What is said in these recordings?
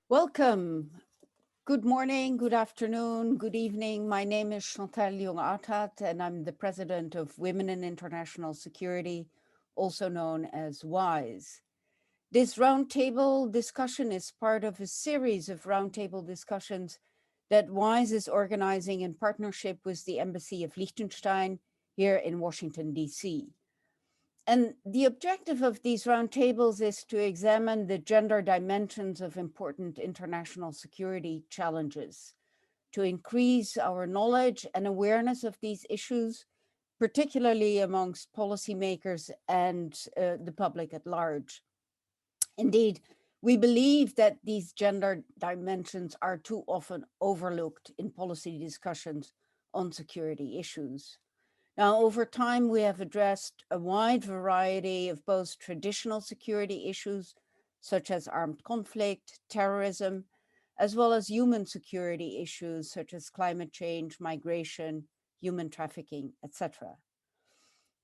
Welcome. Good morning, good afternoon, good evening. My name is Chantal Jong-Artat, and I'm the president of Women in International Security, also known as WIIS. This roundtable discussion is part of a series of roundtable discussions that WIIS is organizing in partnership with the Embassy of Liechtenstein here in Washington, D.C. And the objective of these roundtables is to examine the gender dimensions of important international security challenges, to increase our knowledge and awareness of these issues, particularly amongst policymakers and the public at large. Indeed, we believe that these gender dimensions are too often overlooked in policy discussions on security issues. Now, over time, we have addressed a wide variety of both traditional security issues, such as armed conflict, terrorism, as well as human security issues, such as climate change, migration, human trafficking, etc.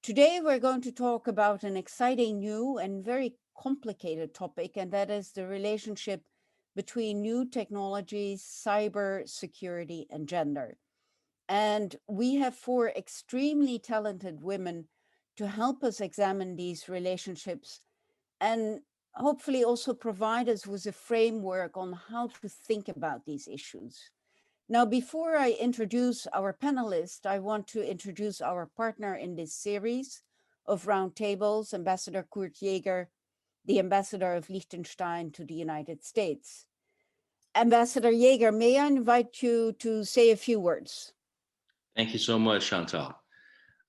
Today, we're going to talk about an exciting new and very complicated topic, and that is the relationship between new technologies, cyber security, and gender. And we have four extremely talented women to help us examine these relationships and hopefully also provide us with a framework on how to think about these issues. Now, before I introduce our panelists, I want to introduce our partner in this series of roundtables, Ambassador Kurt Jäger, the ambassador of Liechtenstein to the United States. Ambassador Jäger, may I invite you to say a few words? Thank you so much, Chantal.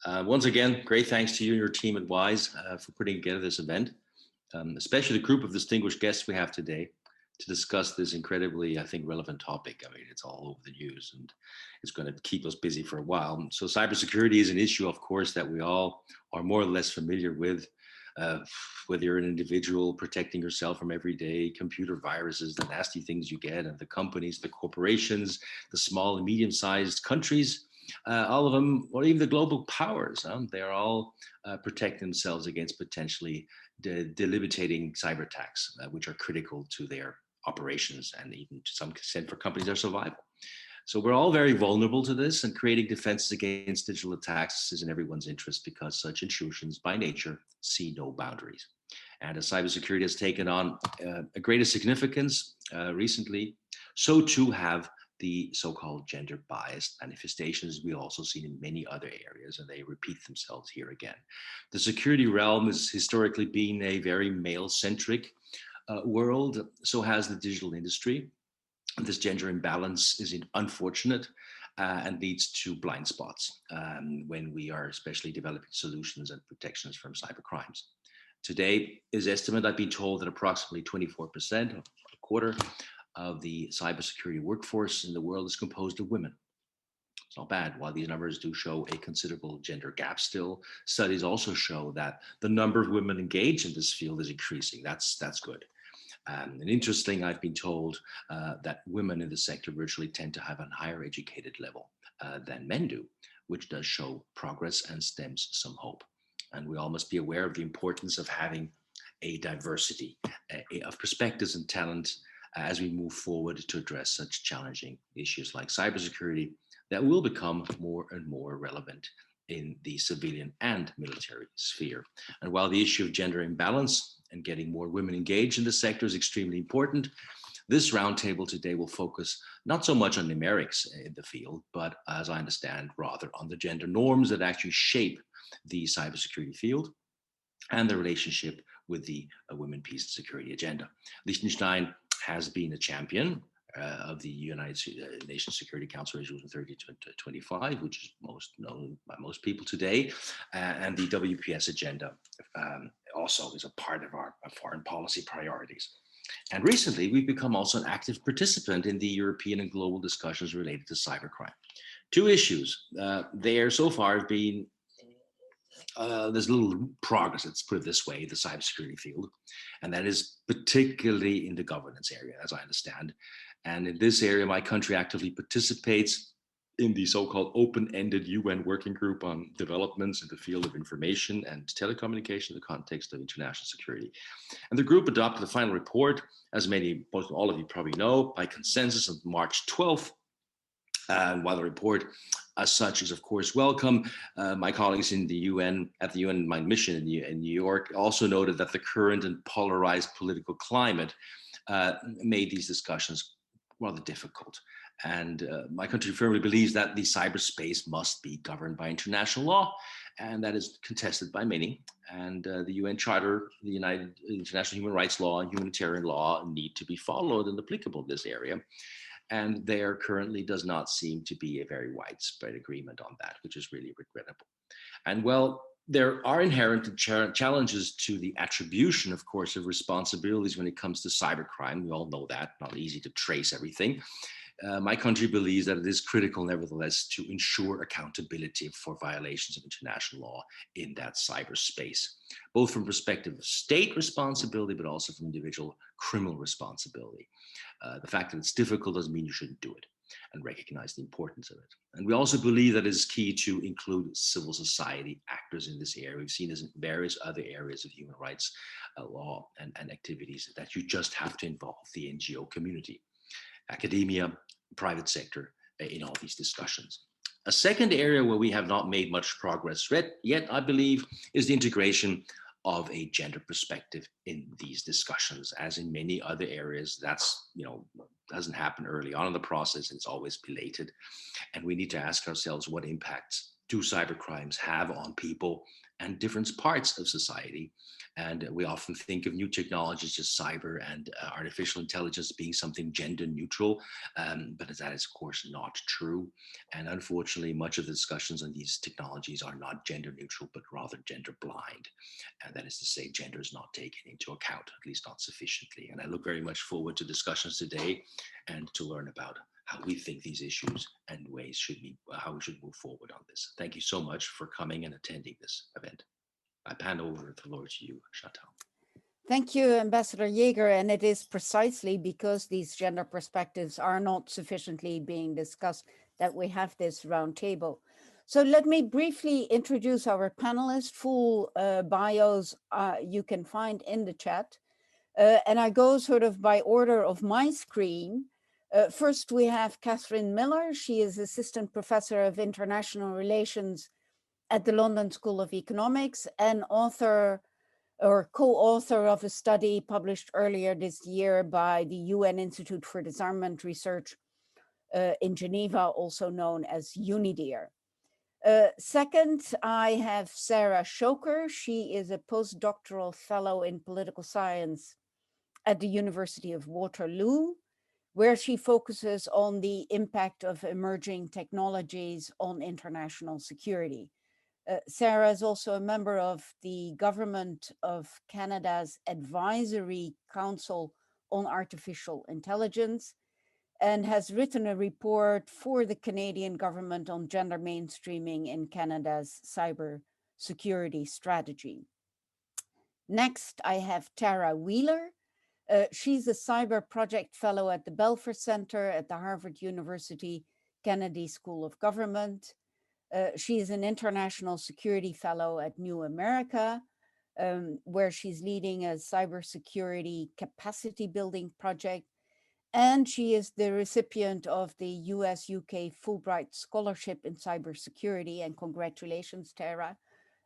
Once again, great thanks to you and your team at WIIS for putting together this event, especially the group of distinguished guests we have today to discuss this incredibly, I think, relevant topic. I mean, it's all over the news and it's going to keep us busy for a while. So cybersecurity is an issue, of course, that we all are more or less familiar with, whether you're an individual protecting yourself from everyday computer viruses, the nasty things you get, and the companies, the corporations, the small and medium-sized countries, all of them, or even the global powers, they are all protecting themselves against potentially debilitating cyber attacks, which are critical to their operations and even to some extent for companies, their survival. So we're all very vulnerable to this, and creating defenses against digital attacks is in everyone's interest because such intrusions by nature see no boundaries. And as cybersecurity has taken on a greater significance recently, so too have the so-called gender biased manifestations we also seen in many other areas, and they repeat themselves here again. The security realm has historically been a very male-centric world, so has the digital industry. This gender imbalance is unfortunate and leads to blind spots when we are especially developing solutions and protections from cyber crimes. Today is estimate, I've been told that approximately 24%, a quarter, of the cybersecurity workforce in the world is composed of women. It's not bad. While these numbers do show a considerable gender gap still, studies also show that the number of women engaged in this field is increasing. That's good. And interesting, I've been told that women in the sector virtually tend to have a higher educated level than men do, which does show progress and stems some hope. And we all must be aware of the importance of having a diversity of perspectives and talent as we move forward to address such challenging issues like cybersecurity that will become more and more relevant in the civilian and military sphere. And while the issue of gender imbalance and getting more women engaged in the sector is extremely important, this roundtable today will focus not so much on numerics in the field, but as I understand, rather on the gender norms that actually shape the cybersecurity field and the relationship with the Women, Peace and Security agenda. Liechtenstein has been a champion of the United Nations Security Council Resolution 3025, which is most known by most people today, and the WPS agenda also is a part of our foreign policy priorities. And recently, we've become also an active participant in the European and global discussions related to cybercrime. Two issues there so far have been there's little progress, let's put it this way, the cybersecurity field, and that is particularly in the governance area, as I understand. And in this area, my country actively participates in the so-called open-ended UN Working Group on Developments in the Field of Information and Telecommunication in the context of international security. And the group adopted the final report, as most all of you probably know, by consensus on March 12th. And while the report as such is of course welcome, my colleagues in the UN, at the UN my mission in New York, also noted that the current and polarized political climate made these discussions rather difficult. And my country firmly believes that the cyberspace must be governed by international law, and that is contested by many. And the UN Charter, the United International Human Rights Law, and humanitarian law need to be followed and applicable in this area. And there currently does not seem to be a very widespread agreement on that, which is really regrettable. And well, there are inherent challenges to the attribution, of course, of responsibilities when it comes to cybercrime. We all know that, not easy to trace everything. My country believes that it is critical, nevertheless, to ensure accountability for violations of international law in that cyberspace, both from perspective of state responsibility, but also from individual criminal responsibility. The fact that it's difficult doesn't mean you shouldn't do it, and recognize the importance of it. And we also believe that it is key to include civil society actors in this area. We've seen this in various other areas of human rights law and activities, that you just have to involve the NGO community, academia, private sector in all these discussions. A second area where we have not made much progress yet, I believe, is the integration of a gender perspective in these discussions. As in many other areas, that's, doesn't happen early on in the process. It's always belated. And we need to ask ourselves, what impacts do cybercrimes have on people and different parts of society? And we often think of new technologies as cyber and artificial intelligence being something gender neutral, but that is of course not true. And unfortunately, much of the discussions on these technologies are not gender neutral, but rather gender blind. And that is to say, gender is not taken into account, at least not sufficiently. And I look very much forward to discussions today and to learn about how we think these issues and ways how we should move forward on this. Thank you so much for coming and attending this event. I hand over the floor to you, Chantal. Thank you, Ambassador Jaeger. And it is precisely because these gender perspectives are not sufficiently being discussed that we have this roundtable. So let me briefly introduce our panelists. Full bios you can find in the chat. And I go sort of by order of my screen. First, we have Catherine Miller. She is Assistant Professor of International Relations at the London School of Economics and author or co-author of a study published earlier this year by the UN Institute for Disarmament Research in Geneva, also known as UNIDIR. Second, I have Sarah Shoker. She is a postdoctoral fellow in political science at the University of Waterloo, where she focuses on the impact of emerging technologies on international security. Sarah is also a member of the Government of Canada's Advisory Council on Artificial Intelligence and has written a report for the Canadian government on gender mainstreaming in Canada's cybersecurity strategy. Next, I have Tara Wheeler. She's a cyber project fellow at the Belfer Center at the Harvard University Kennedy School of Government. She is an international security fellow at New America, where she's leading a cybersecurity capacity building project. And she is the recipient of the US-UK Fulbright Scholarship in Cybersecurity. And congratulations, Tara.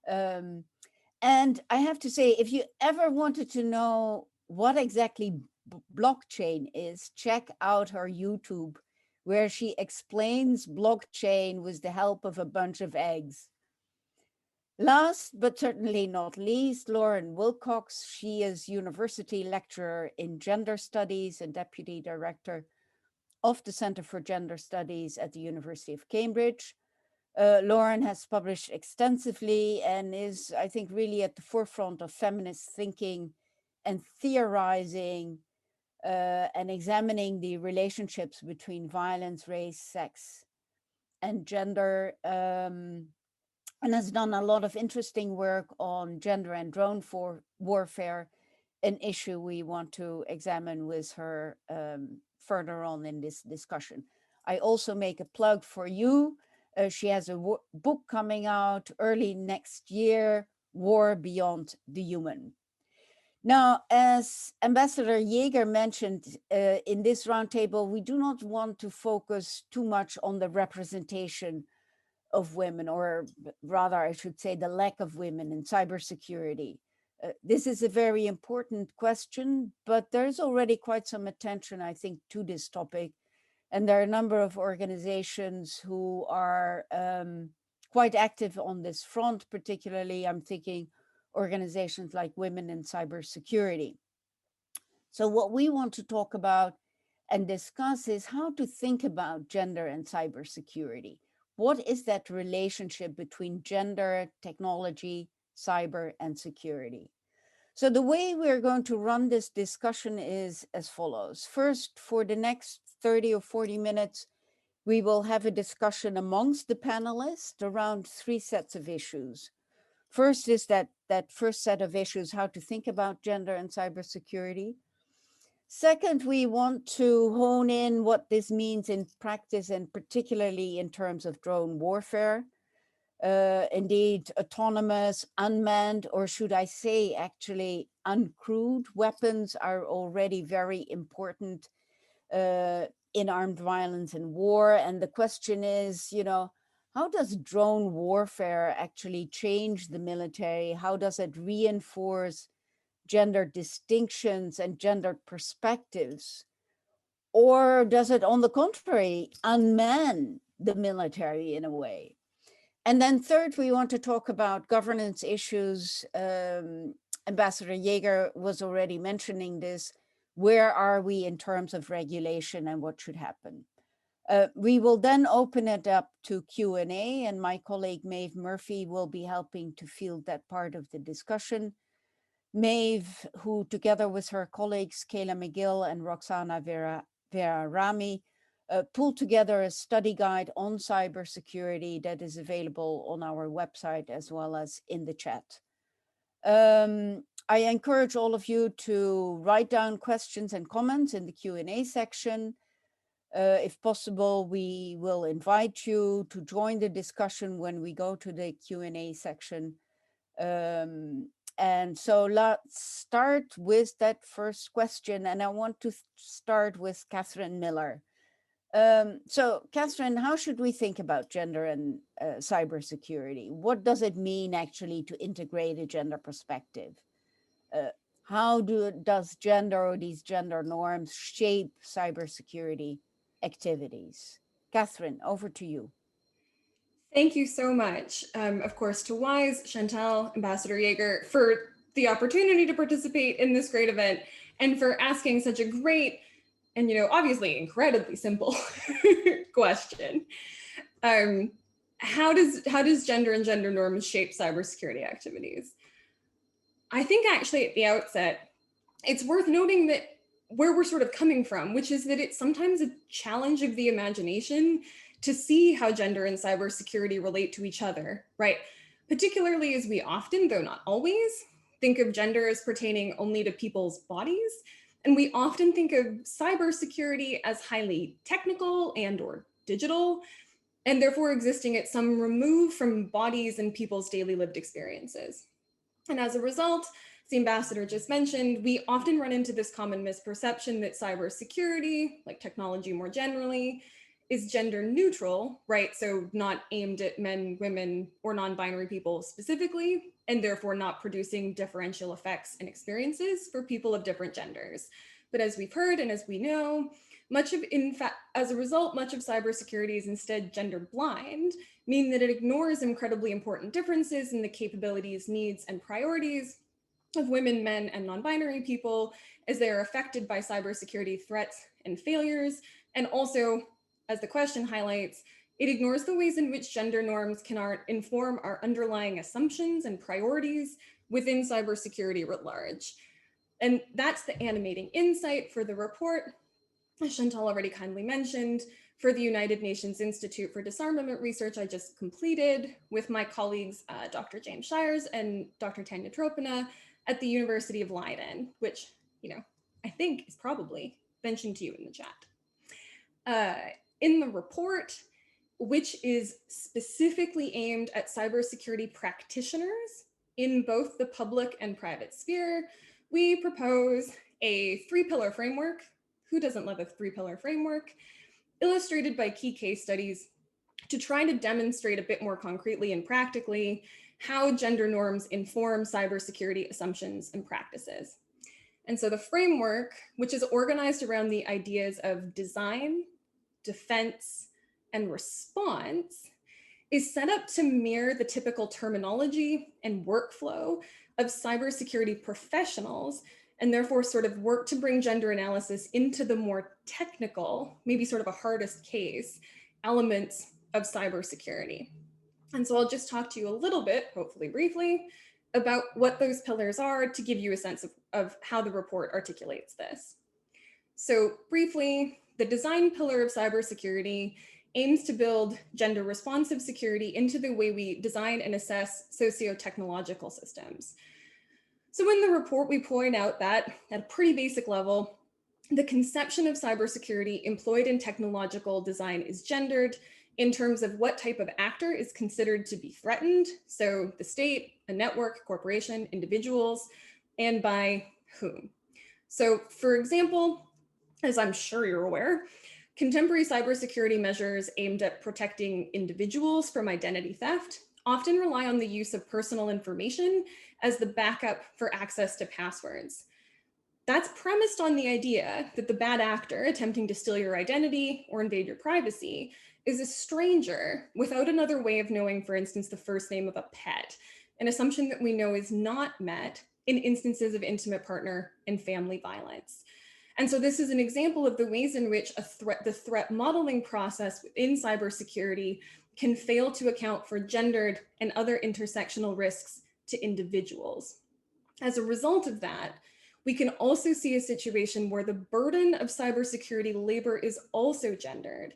And I have to say, if you ever wanted to know what exactly blockchain is, check out her YouTube, where she explains blockchain with the help of a bunch of eggs. Last, but certainly not least, Lauren Wilcox. She is university lecturer in gender studies and deputy director of the Center for Gender Studies at the University of Cambridge. Lauren has published extensively and is, I think, really at the forefront of feminist thinking and theorizing and examining the relationships between violence, race, sex, and gender, and has done a lot of interesting work on gender and drone warfare, an issue we want to examine with her further on in this discussion. I also make a plug for you. She has a book coming out early next year, War Beyond the Human. Now, as Ambassador Jaeger mentioned in this roundtable, we do not want to focus too much on the representation of women, or rather, I should say, the lack of women in cybersecurity. This is a very important question, but there's already quite some attention, I think, to this topic. And there are a number of organizations who are quite active on this front, particularly I'm thinking organizations like Women in Cybersecurity. So what we want to talk about and discuss is how to think about gender and cybersecurity. What is that relationship between gender, technology, cyber, and security? So the way we're going to run this discussion is as follows. First, for the next 30 or 40 minutes, we will have a discussion amongst the panelists around 3 sets of issues. First is that first set of issues, how to think about gender and cybersecurity. Second, we want to hone in what this means in practice, and particularly in terms of drone warfare. Indeed, autonomous, unmanned, or should I say actually uncrewed weapons are already very important in armed violence and war. And the question is, how does drone warfare actually change the military? How does it reinforce gender distinctions and gender perspectives? Or does it, on the contrary, unman the military in a way? And then third, we want to talk about governance issues. Ambassador Jaeger was already mentioning this. Where are we in terms of regulation and what should happen? We will then open it up to Q&A, and my colleague Maeve Murphy will be helping to field that part of the discussion. Maeve, who together with her colleagues Kayla McGill and Roxana Vera-Rami, pulled together a study guide on cybersecurity that is available on our website as well as in the chat. I encourage all of you to write down questions and comments in the Q&A section. If possible, we will invite you to join the discussion when we go to the Q&A section. And so let's start with that first question. And I want to start with Catherine Miller. So Catherine, how should we think about gender and cybersecurity? What does it mean actually to integrate a gender perspective? How does gender or these gender norms shape cybersecurity activities? Catherine, over to you. Thank you so much, of course, to WIIS, Chantal, Ambassador Jaeger, for the opportunity to participate in this great event and for asking such a great and, obviously incredibly simple question. How does gender and gender norms shape cybersecurity activities? I think actually at the outset, it's worth noting that where we're sort of coming from, which is that it's sometimes a challenge of the imagination to see how gender and cybersecurity relate to each other, right? Particularly as we often, though not always, think of gender as pertaining only to people's bodies. And we often think of cybersecurity as highly technical and or digital, and therefore existing at some remove from bodies and people's daily lived experiences. And as a result, as the ambassador just mentioned, we often run into this common misperception that cybersecurity, like technology more generally, is gender neutral, right? So not aimed at men, women, or non-binary people specifically, and therefore not producing differential effects and experiences for people of different genders. But as we've heard, and as we know, as a result, much of cybersecurity is instead gender blind, meaning that it ignores incredibly important differences in the capabilities, needs, and priorities of women, men, and non-binary people as they are affected by cybersecurity threats and failures. And also, as the question highlights, it ignores the ways in which gender norms can inform our underlying assumptions and priorities within cybersecurity writ large. And that's the animating insight for the report, as Chantal already kindly mentioned, for the United Nations Institute for Disarmament Research I just completed with my colleagues, Dr. James Shires and Dr. Tanya Tropina at the University of Leiden, which, I think is probably mentioned to you in the chat. in the report, which is specifically aimed at cybersecurity practitioners in both the public and private sphere, we propose a 3-pillar framework. Who doesn't love a 3-pillar framework? Illustrated by key case studies to try to demonstrate a bit more concretely and practically how gender norms inform cybersecurity assumptions and practices. And so the framework, which is organized around the ideas of design, defense, and response, is set up to mirror the typical terminology and workflow of cybersecurity professionals, and therefore sort of work to bring gender analysis into the more technical, maybe sort of a hardest case, elements of cybersecurity. And so I'll just talk to you a little bit, hopefully briefly, about what those pillars are to give you a sense of how the report articulates this. So briefly, the design pillar of cybersecurity aims to build gender responsive security into the way we design and assess socio-technological systems. So in the report, we point out that at a pretty basic level, the conception of cybersecurity employed in technological design is gendered in terms of what type of actor is considered to be threatened. So the state, a network, corporation, individuals, and by whom. So for example, as I'm sure you're aware, contemporary cybersecurity measures aimed at protecting individuals from identity theft often rely on the use of personal information as the backup for access to passwords. That's premised on the idea that the bad actor attempting to steal your identity or invade your privacy is a stranger without another way of knowing, for instance, the first name of a pet, an assumption that we know is not met in instances of intimate partner and family violence. And so this is an example of the ways in which the threat modeling process within cybersecurity can fail to account for gendered and other intersectional risks to individuals. As a result of that, we can also see a situation where the burden of cybersecurity labor is also gendered,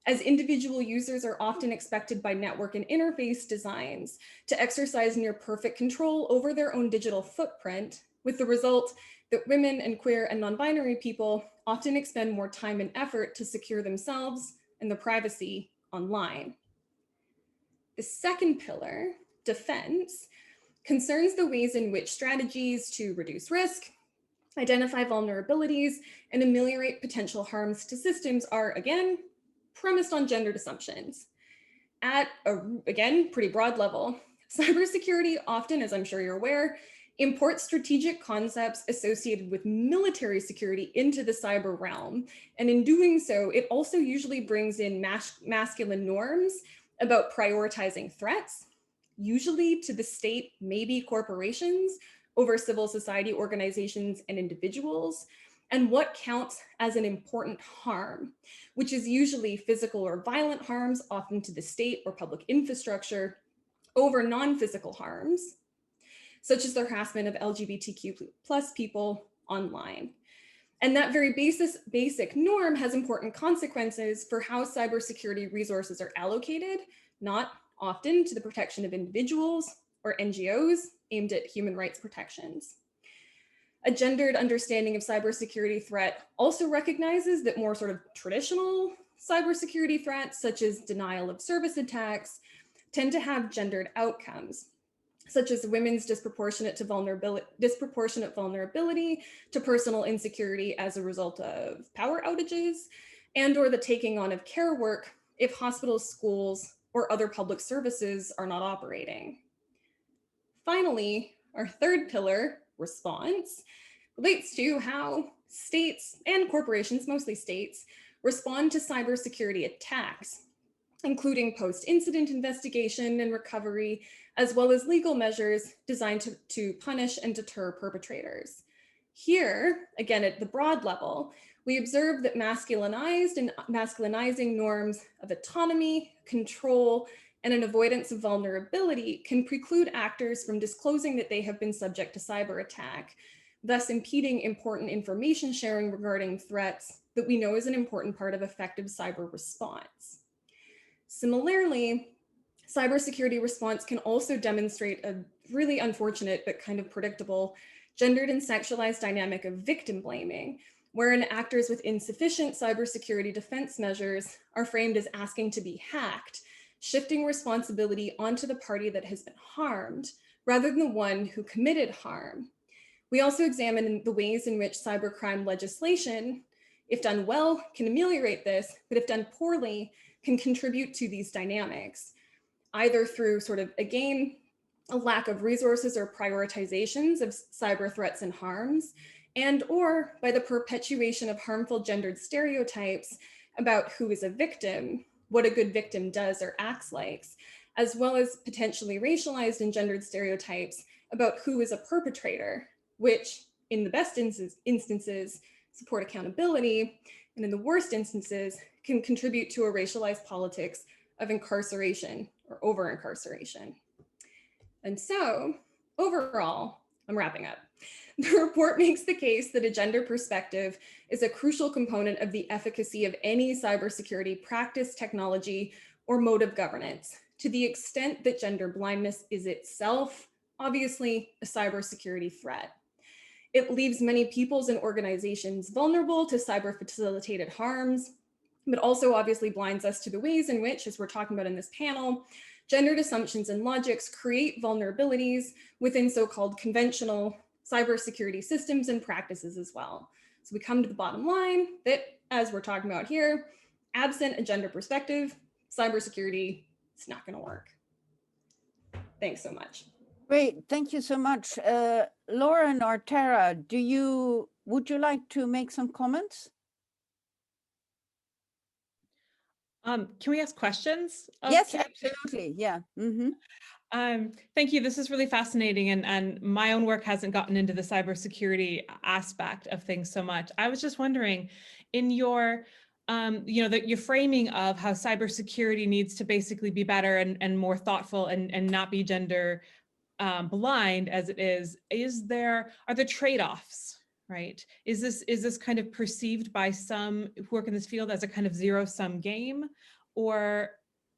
as individual users are often expected by network and interface designs to exercise near perfect control over their own digital footprint, with the result that women and queer and non-binary people often expend more time and effort to secure themselves and their privacy online. The second pillar, defense, concerns the ways in which strategies to reduce risk, identify vulnerabilities, and ameliorate potential harms to systems are, again, premised on gendered assumptions. At a, again, pretty broad level, cybersecurity often, as I'm sure you're aware, imports strategic concepts associated with military security into the cyber realm. And in doing so, it also usually brings in masculine norms about prioritizing threats, usually to the state, maybe corporations, over civil society organizations and individuals, and what counts as an important harm, which is usually physical or violent harms, often to the state or public infrastructure, over non-physical harms, such as the harassment of LGBTQ+ people online. And that very basic norm has important consequences for how cybersecurity resources are allocated, not often to the protection of individuals or NGOs aimed at human rights protections. A gendered understanding of cybersecurity threat also recognizes that more sort of traditional cybersecurity threats, such as denial of service attacks, tend to have gendered outcomes, such as women's disproportionate vulnerability to personal insecurity as a result of power outages, and or the taking on of care work if hospitals, schools, or other public services are not operating. Finally, our third pillar, response, relates to how states and corporations, mostly states, respond to cybersecurity attacks, including post-incident investigation and recovery, as well as legal measures designed to punish and deter perpetrators. Here, again, at the broad level, we observe that masculinized and masculinizing norms of autonomy, control, and an avoidance of vulnerability can preclude actors from disclosing that they have been subject to cyber attack, thus impeding important information sharing regarding threats that we know is an important part of effective cyber response. Similarly, cybersecurity response can also demonstrate a really unfortunate but kind of predictable gendered and sexualized dynamic of victim blaming, wherein actors with insufficient cybersecurity defense measures are framed as asking to be hacked, shifting responsibility onto the party that has been harmed, rather than the one who committed harm. We also examine the ways in which cybercrime legislation, if done well, can ameliorate this, but if done poorly, can contribute to these dynamics, either through sort of, again, a lack of resources or prioritizations of cyber threats and harms, and or by the perpetuation of harmful gendered stereotypes about who is a victim, what a good victim does or acts like, as well as potentially racialized and gendered stereotypes about who is a perpetrator, which in the best instances support accountability, and in the worst instances can contribute to a racialized politics of incarceration or over-incarceration. And so overall, I'm wrapping up. The report makes the case that a gender perspective is a crucial component of the efficacy of any cybersecurity practice, technology, or mode of governance, to the extent that gender blindness is itself, obviously, a cybersecurity threat. It leaves many peoples and organizations vulnerable to cyber-facilitated harms, but also obviously blinds us to the ways in which, as we're talking about in this panel, gendered assumptions and logics create vulnerabilities within so-called conventional cybersecurity systems and practices as well. So we come to the bottom line that, as we're talking about here, absent a gender perspective, cybersecurity is not going to work. Thanks so much. Great, thank you so much. Lauren or Tara, would you like to make some comments? Can we ask questions? Yes, absolutely. Yeah. Mm-hmm. Thank you. This is really fascinating, and my own work hasn't gotten into the cybersecurity aspect of things so much. I was just wondering, in your, your framing of how cybersecurity needs to basically be better and more thoughtful and not be gender blind as it is are there trade-offs? Right? Is this kind of perceived by some who work in this field as a kind of zero-sum game, or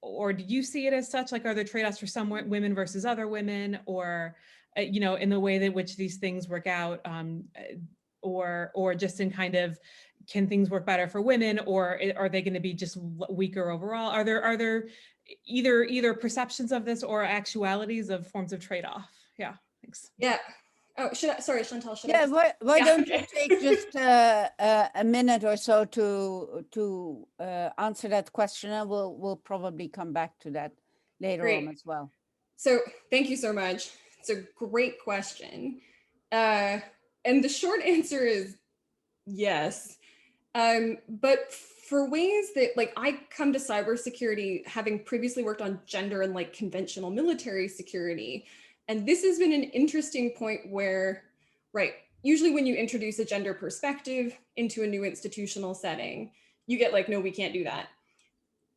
do you see it as such? Like, are there trade-offs for some women versus other women, or in the way that which these things work out, or just in kind of, can things work better for women, or are they going to be just weaker overall? Are there either perceptions of this or actualities of forms of trade-off? Yeah, thanks. Yeah. Oh, sorry, Chantal, Yeah, why don't you take just a minute or so to answer that question, and we'll probably come back to that later on as well. So thank you so much. It's a great question. And the short answer is yes. But for ways that, like, I come to cybersecurity having previously worked on gender and like conventional military security. And this has been an interesting point where, right, usually when you introduce a gender perspective into a new institutional setting, you get like, no, we can't do that.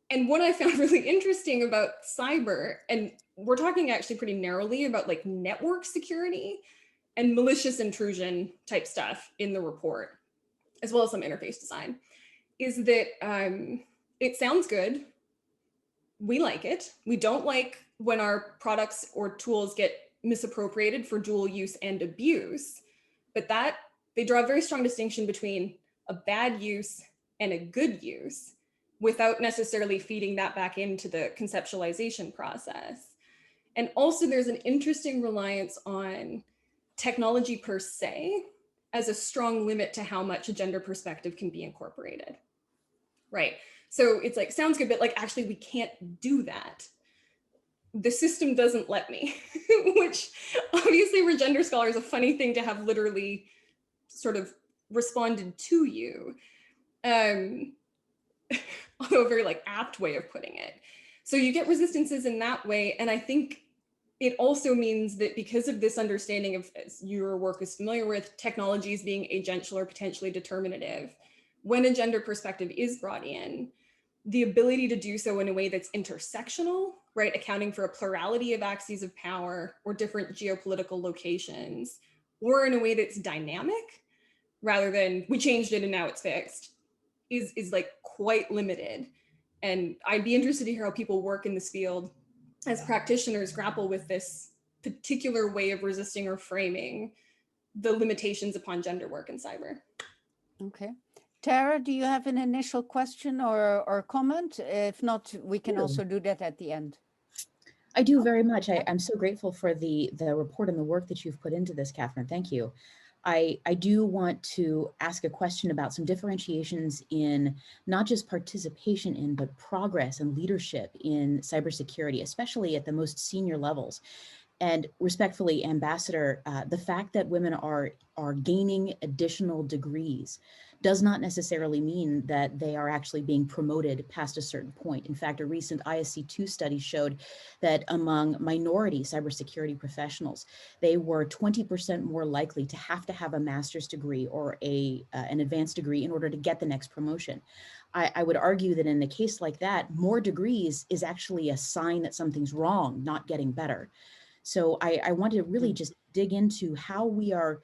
And what I found really interesting about cyber, and we're talking actually pretty narrowly about like network security and malicious intrusion type stuff in the report, as well as some interface design, is that it sounds good. We like it. We don't like when our products or tools get misappropriated for dual use and abuse, but that they draw a very strong distinction between a bad use and a good use without necessarily feeding that back into the conceptualization process. And also there's an interesting reliance on technology per se as a strong limit to how much a gender perspective can be incorporated, right? So it's like, sounds good, but like, actually we can't do that. The system doesn't let me, which obviously for gender scholars, a funny thing to have literally sort of responded to you. Although a very like apt way of putting it. So you get resistances in that way. And I think it also means that because of this understanding of, as your work is familiar with, technologies being agential or potentially determinative, when a gender perspective is brought in, the ability to do so in a way that's intersectional, right, accounting for a plurality of axes of power or different geopolitical locations, or in a way that's dynamic, rather than we changed it and now it's fixed, is like quite limited. And I'd be interested to hear how people work in this field as practitioners grapple with this particular way of resisting or framing the limitations upon gender work in cyber. Okay. Tara, do you have an initial question or comment? If not, we can also do that at the end. I do very much. I'm so grateful for the report and the work that you've put into this, Catherine. Thank you. I do want to ask a question about some differentiations in not just participation in, but progress and leadership in cybersecurity, especially at the most senior levels. And respectfully, Ambassador, the fact that women are gaining additional degrees does not necessarily mean that they are actually being promoted past a certain point. In fact, a recent ISC2 study showed that among minority cybersecurity professionals, they were 20% more likely to have a master's degree or an advanced degree in order to get the next promotion. I would argue that in a case like that, more degrees is actually a sign that something's wrong, not getting better. So I want to really just dig into how we are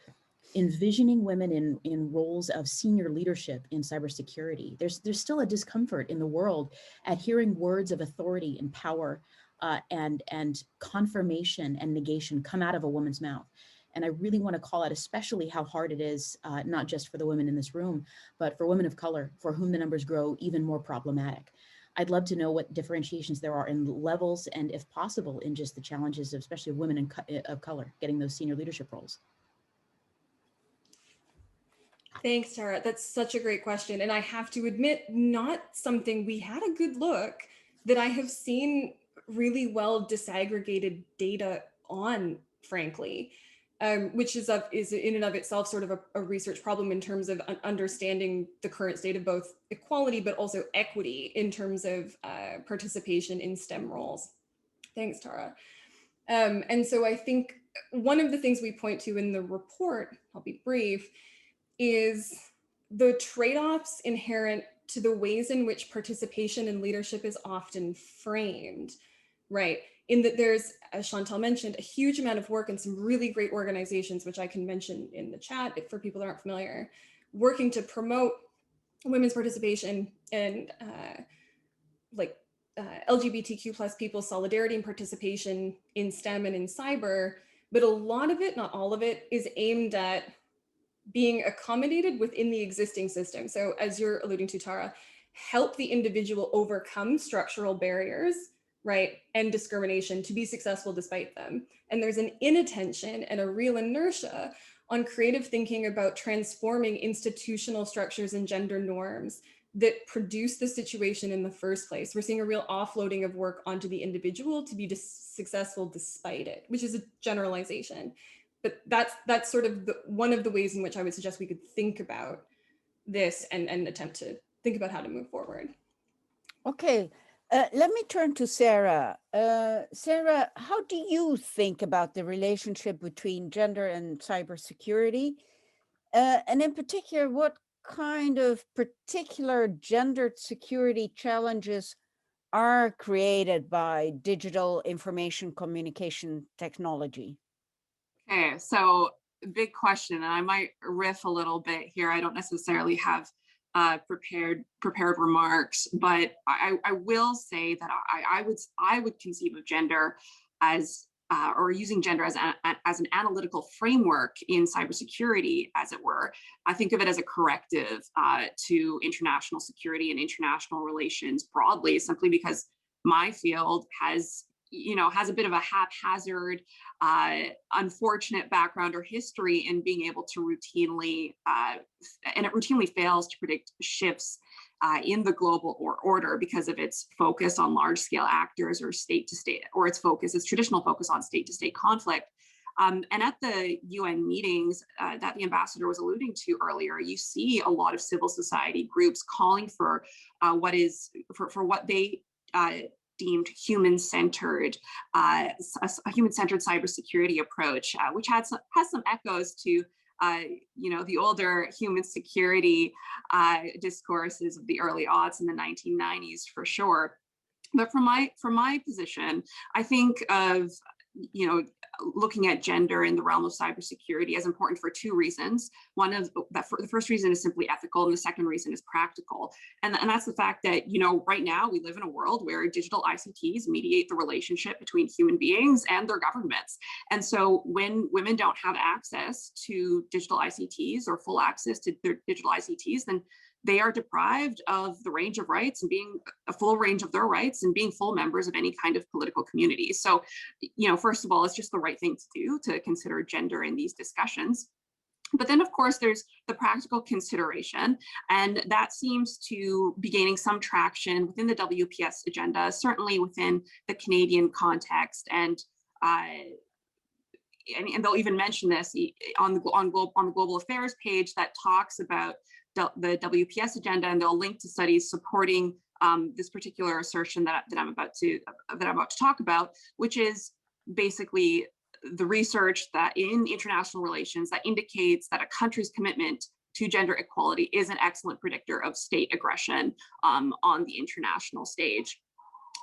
envisioning women in roles of senior leadership in cybersecurity. There's still a discomfort in the world at hearing words of authority and power and confirmation and negation come out of a woman's mouth. And I really want to call out especially how hard it is, not just for the women in this room, but for women of color, for whom the numbers grow even more problematic. I'd love to know what differentiations there are in levels and, if possible, in just the challenges of especially women of color getting those senior leadership roles. Thanks, Tara. That's such a great question. And I have to admit, not something we had a good look that I have seen really well disaggregated data on, frankly, which is in and of itself sort of a research problem in terms of understanding the current state of both equality, but also equity in terms of participation in STEM roles. Thanks, Tara. And so I think one of the things we point to in the report, I'll be brief, is the trade-offs inherent to the ways in which participation and leadership is often framed, right? In that there's, as Chantal mentioned, a huge amount of work and some really great organizations, which I can mention in the chat for people that aren't familiar, working to promote women's participation and LGBTQ plus people's solidarity and participation in STEM and in cyber, but a lot of it, not all of it, is aimed at being accommodated within the existing system. So as you're alluding to, Tara, help the individual overcome structural barriers, right, and discrimination to be successful despite them. And there's an inattention and a real inertia on creative thinking about transforming institutional structures and gender norms that produce the situation in the first place. We're seeing a real offloading of work onto the individual to be successful despite it, which is a generalization. But that's sort of one of the ways in which I would suggest we could think about this and attempt to think about how to move forward. Okay, let me turn to Sarah. Sarah, how do you think about the relationship between gender and cybersecurity? And in particular, what kind of particular gendered security challenges are created by digital information communication technology? Okay, so big question, and I might riff a little bit here. I don't necessarily have prepared remarks, but I will say that I would conceive of gender as or using gender as an analytical framework in cybersecurity, as it were. I think of it as a corrective to international security and international relations broadly, simply because my field has a bit of a haphazard, unfortunate background or history in being able to routinely fails to predict shifts in the global order because of its focus on large-scale actors or state-to-state, or its traditional focus on state-to-state conflict. And at the UN meetings that the ambassador was alluding to earlier, you see a lot of civil society groups calling for what they deemed human-centered, a human-centered cybersecurity approach, which has some echoes to the older human security discourses of the early aughts in the 1990s, for sure. But from my position, I think of looking at gender in the realm of cybersecurity as important for two reasons. The first reason is simply ethical, and the second reason is practical. And that's the fact that, right now we live in a world where digital ICTs mediate the relationship between human beings and their governments. And so when women don't have access to digital ICTs or full access to their digital ICTs, then they are deprived of the range of rights and being a full range of their rights and being full members of any kind of political community. So, first of all, it's just the right thing to do to consider gender in these discussions. But then, of course, there's the practical consideration, and that seems to be gaining some traction within the WPS agenda, certainly within the Canadian context. And they'll even mention this on the Global Affairs page that talks about the WPS agenda, and they'll link to studies supporting this particular assertion that I'm about to talk about, which is basically the research that in international relations that indicates that a country's commitment to gender equality is an excellent predictor of state aggression on the international stage.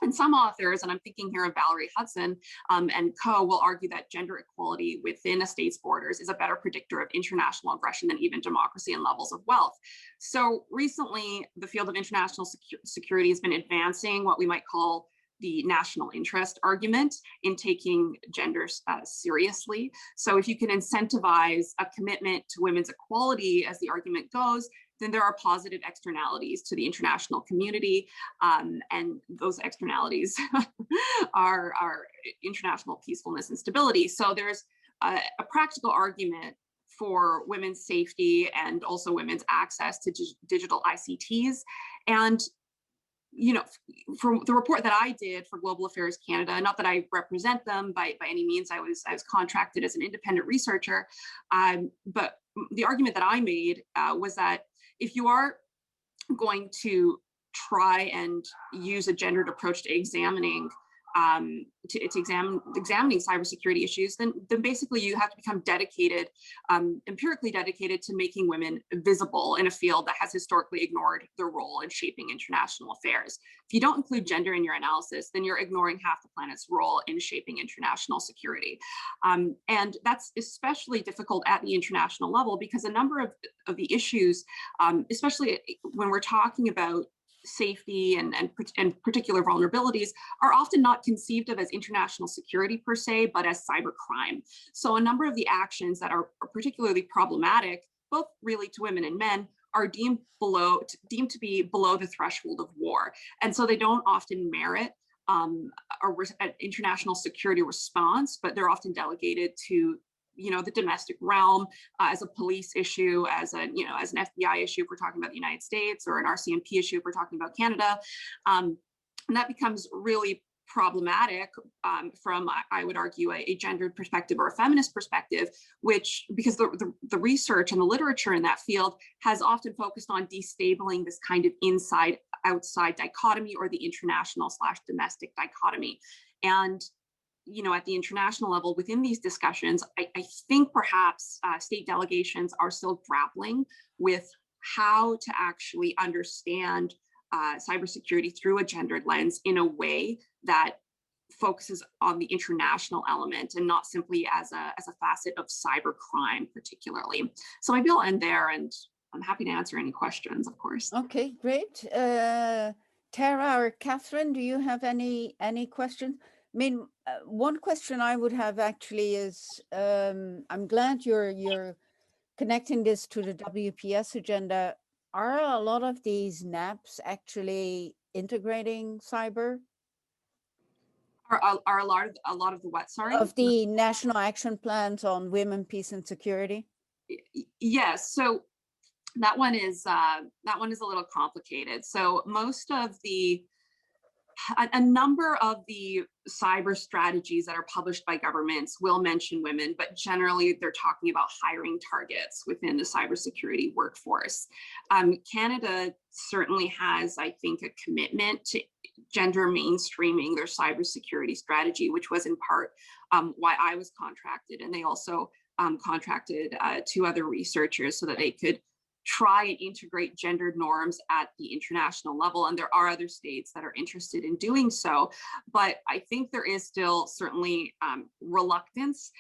And some authors, and I'm thinking here of Valerie Hudson and co, will argue that gender equality within a state's borders is a better predictor of international aggression than even democracy and levels of wealth. So recently, the field of international security has been advancing what we might call the national interest argument in taking gender seriously. So if you can incentivize a commitment to women's equality, as the argument goes, then there are positive externalities to the international community, and those externalities are international peacefulness and stability. So there's a practical argument for women's safety and also women's access to digital ICTs. And from the report that I did for Global Affairs Canada, not that I represent them by any means, I was contracted as an independent researcher, but the argument that I made was that if you are going to try and use a gendered approach to examining cybersecurity issues, then basically you have to become dedicated, empirically dedicated to making women visible in a field that has historically ignored their role in shaping international affairs. If you don't include gender in your analysis, then you're ignoring half the planet's role in shaping international security. And that's especially difficult at the international level because a number of the issues, especially when we're talking about safety and particular vulnerabilities, are often not conceived of as international security per se, but as cybercrime. So a number of the actions that are particularly problematic, both really to women and men, are deemed to be below the threshold of war. And so they don't often merit an international security response, but they're often delegated to the domestic realm as a police issue, as an FBI issue if we're talking about the United States, or an RCMP issue if we're talking about Canada. And that becomes really problematic from, I would argue, a gendered perspective or a feminist perspective, because the research and the literature in that field has often focused on destabling this kind of inside-outside dichotomy, or the international/domestic dichotomy. And at the international level, within these discussions, I think perhaps state delegations are still grappling with how to actually understand cybersecurity through a gendered lens in a way that focuses on the international element and not simply as a facet of cybercrime particularly. So maybe I'll end there, and I'm happy to answer any questions, of course. Okay, great. Tara or Catherine, do you have any questions? I mean, one question I would have actually is, I'm glad you're connecting this to the WPS agenda. Are a lot of these NAPs actually integrating cyber? Are a lot of the what, sorry? Of the national action plans on women, peace, and security? Yes. So that one is a little complicated. So a number of the cyber strategies that are published by governments will mention women, but generally they're talking about hiring targets within the cybersecurity workforce. Canada certainly has, I think, a commitment to gender mainstreaming their cybersecurity strategy, which was in part why I was contracted. And they also contracted 2 other researchers so that they could try and integrate gendered norms at the international level. And there are other states that are interested in doing so. But I think there is still certainly reluctance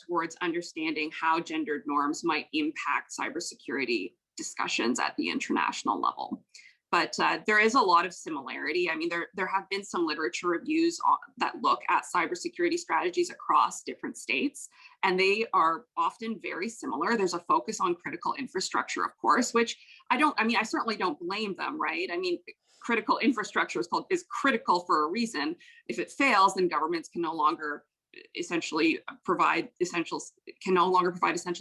towards understanding how gendered norms might impact cybersecurity discussions at the international level. But there is a lot of similarity. I mean, there have been some literature reviews that look at cybersecurity strategies across different states, and they are often very similar. There's a focus on critical infrastructure, of course, which I certainly don't blame them, right? I mean, critical infrastructure is critical for a reason. If it fails, then governments can no longer provide essential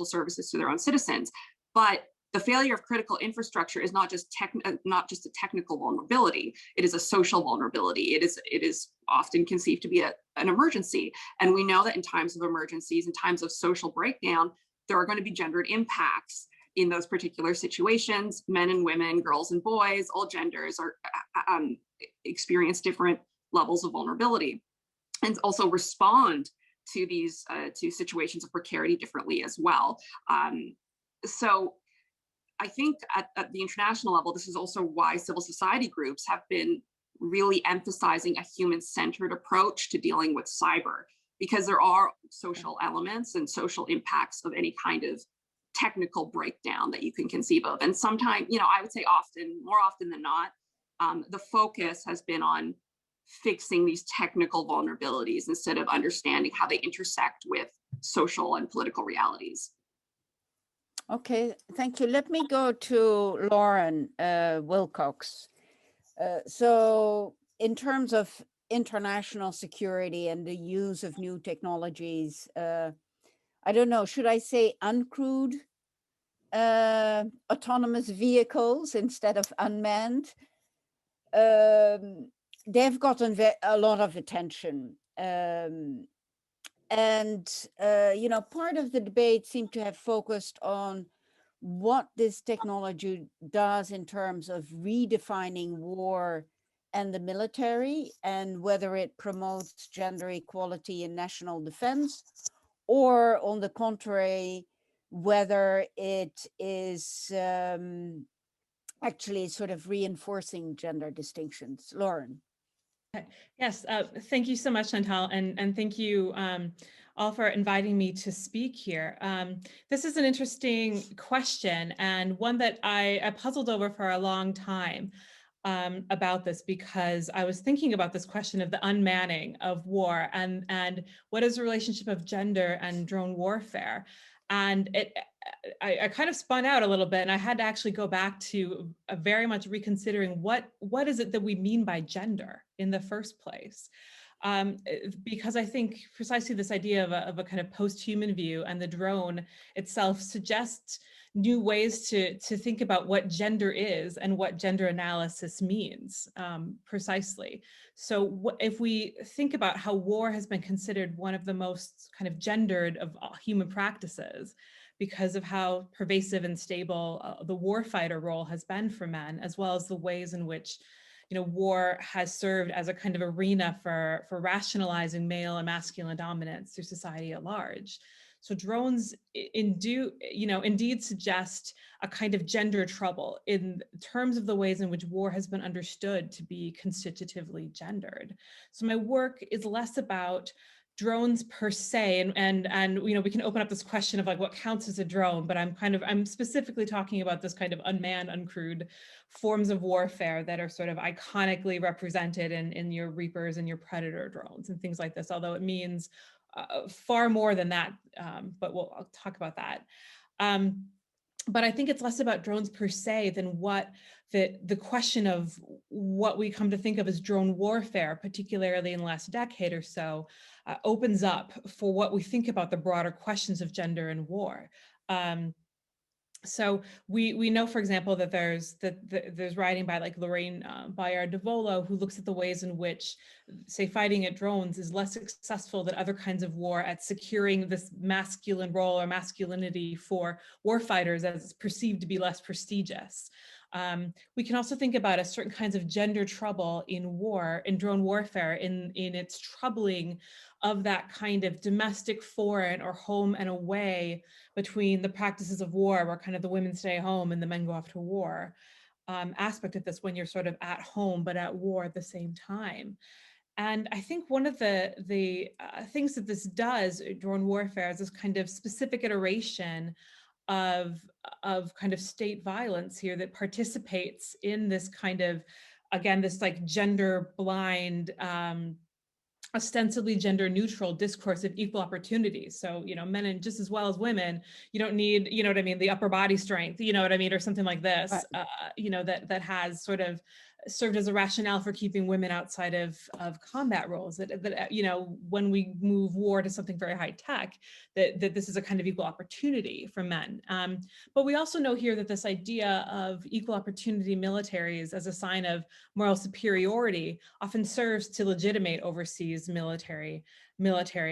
services to their own citizens. But the failure of critical infrastructure is not just a technical vulnerability. It is a social vulnerability. It is often conceived to be an emergency. And we know that in times of emergencies, in times of social breakdown, there are going to be gendered impacts in those particular situations. Men and women, girls and boys, all genders are experience different levels of vulnerability, and also respond to these to situations of precarity differently as well. So I think at the international level, this is also why civil society groups have been really emphasizing a human-centered approach to dealing with cyber, because there are social elements and social impacts of any kind of technical breakdown that you can conceive of. And sometimes, I would say more often than not, the focus has been on fixing these technical vulnerabilities instead of understanding how they intersect with social and political realities. Okay, thank you. Let me go to Lauren Wilcox. So in terms of international security and the use of new technologies, I don't know, should I say uncrewed autonomous vehicles instead of unmanned? They've gotten a lot of attention. Part of the debate seemed to have focused on what this technology does in terms of redefining war and the military, and whether it promotes gender equality in national defense, or on the contrary, whether it is actually sort of reinforcing gender distinctions. Lauren. Yes, thank you so much, Chantal, and thank you all for inviting me to speak here. This is an interesting question, and one that I puzzled over for a long time about this, because I was thinking about this question of the unmanning of war and what is the relationship of gender and drone warfare. And I kind of spun out a little bit, and I had to actually go back to very much reconsidering what is it that we mean by gender in the first place. Because I think precisely this idea of a kind of post-human view, and the drone itself suggests new ways to think about what gender is and what gender analysis means precisely. So if we think about how war has been considered one of the most kind of gendered of human practices, because of how pervasive and stable the warfighter role has been for men, as well as the ways in which war has served as a kind of arena for rationalizing male and masculine dominance through society at large. So drones indeed suggest a kind of gender trouble in terms of the ways in which war has been understood to be constitutively gendered. So my work is less about drones per se, and we can open up this question of like what counts as a drone, but I'm specifically talking about this kind of unmanned, uncrewed forms of warfare that are sort of iconically represented in your Reapers and your Predator drones and things like this, although it means far more than that, but I'll talk about that. But I think it's less about drones per se than what the question of what we come to think of as drone warfare, particularly in the last decade or so, opens up for what we think about the broader questions of gender and war. So we know, for example, that there's writing by like Lorraine Bayard de Volo, who looks at the ways in which, say, fighting at drones is less successful than other kinds of war at securing this masculine role or masculinity for warfighters, as it's perceived to be less prestigious. We can also think about a certain kinds of gender trouble in war, in drone warfare, in its troubling of that kind of domestic, foreign, or home and away between the practices of war, where kind of the women stay home and the men go off to war, aspect of this, when you're sort of at home but at war at the same time. And I think one of the things that this does, drone warfare, is this kind of specific iteration of kind of state violence here that participates in this kind of, again, this like gender blind, ostensibly gender neutral discourse of equal opportunities. So, you know, men and just as well as women, you don't need, you know what I mean, the upper body strength, you know what I mean, or something like this, you know, that has sort of served as a rationale for keeping women outside of combat roles, that you know, when we move war to something very high tech, that this is a kind of equal opportunity for men. But we also know here that this idea of equal opportunity militaries as a sign of moral superiority often serves to legitimate overseas military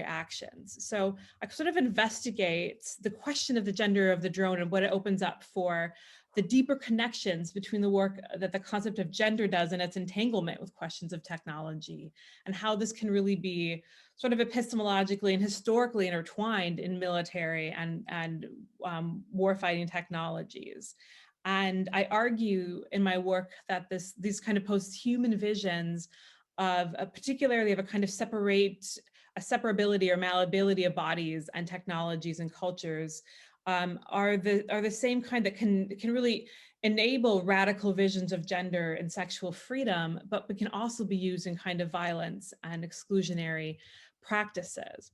actions. So I sort of investigate the question of the gender of the drone and what it opens up for the deeper connections between the work that the concept of gender does and its entanglement with questions of technology, and how this can really be sort of epistemologically and historically intertwined in military and warfighting technologies. And I argue in my work that these kind of post-human visions of particularly of a kind of separability or malleability of bodies and technologies and cultures are the same kind that can really enable radical visions of gender and sexual freedom, but can also be used in kind of violence and exclusionary practices.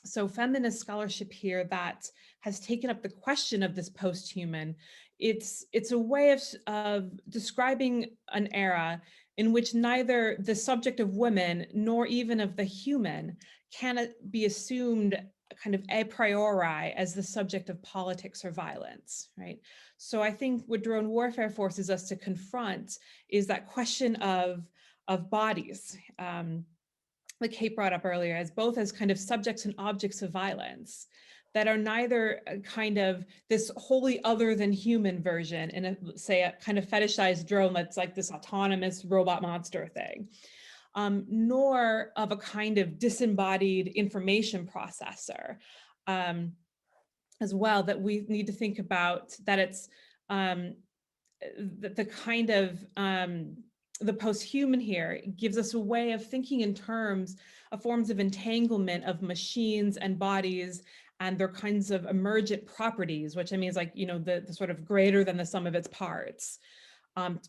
So feminist scholarship here that has taken up the question of this post-human, it's a way of describing an era in which neither the subject of women nor even of the human can be assumed kind of a priori as the subject of politics or violence, right? So I think what drone warfare forces us to confront is that question of bodies, like Kate brought up earlier, as both as kind of subjects and objects of violence that are neither kind of this wholly other than human version in a, say, a kind of fetishized drone that's like this autonomous robot monster thing, nor of a kind of disembodied information processor as well, that we need to think about, that it's the kind of the post-human here gives us a way of thinking in terms of forms of entanglement of machines and bodies and their kinds of emergent properties, which I mean is like, you know, the sort of greater than the sum of its parts,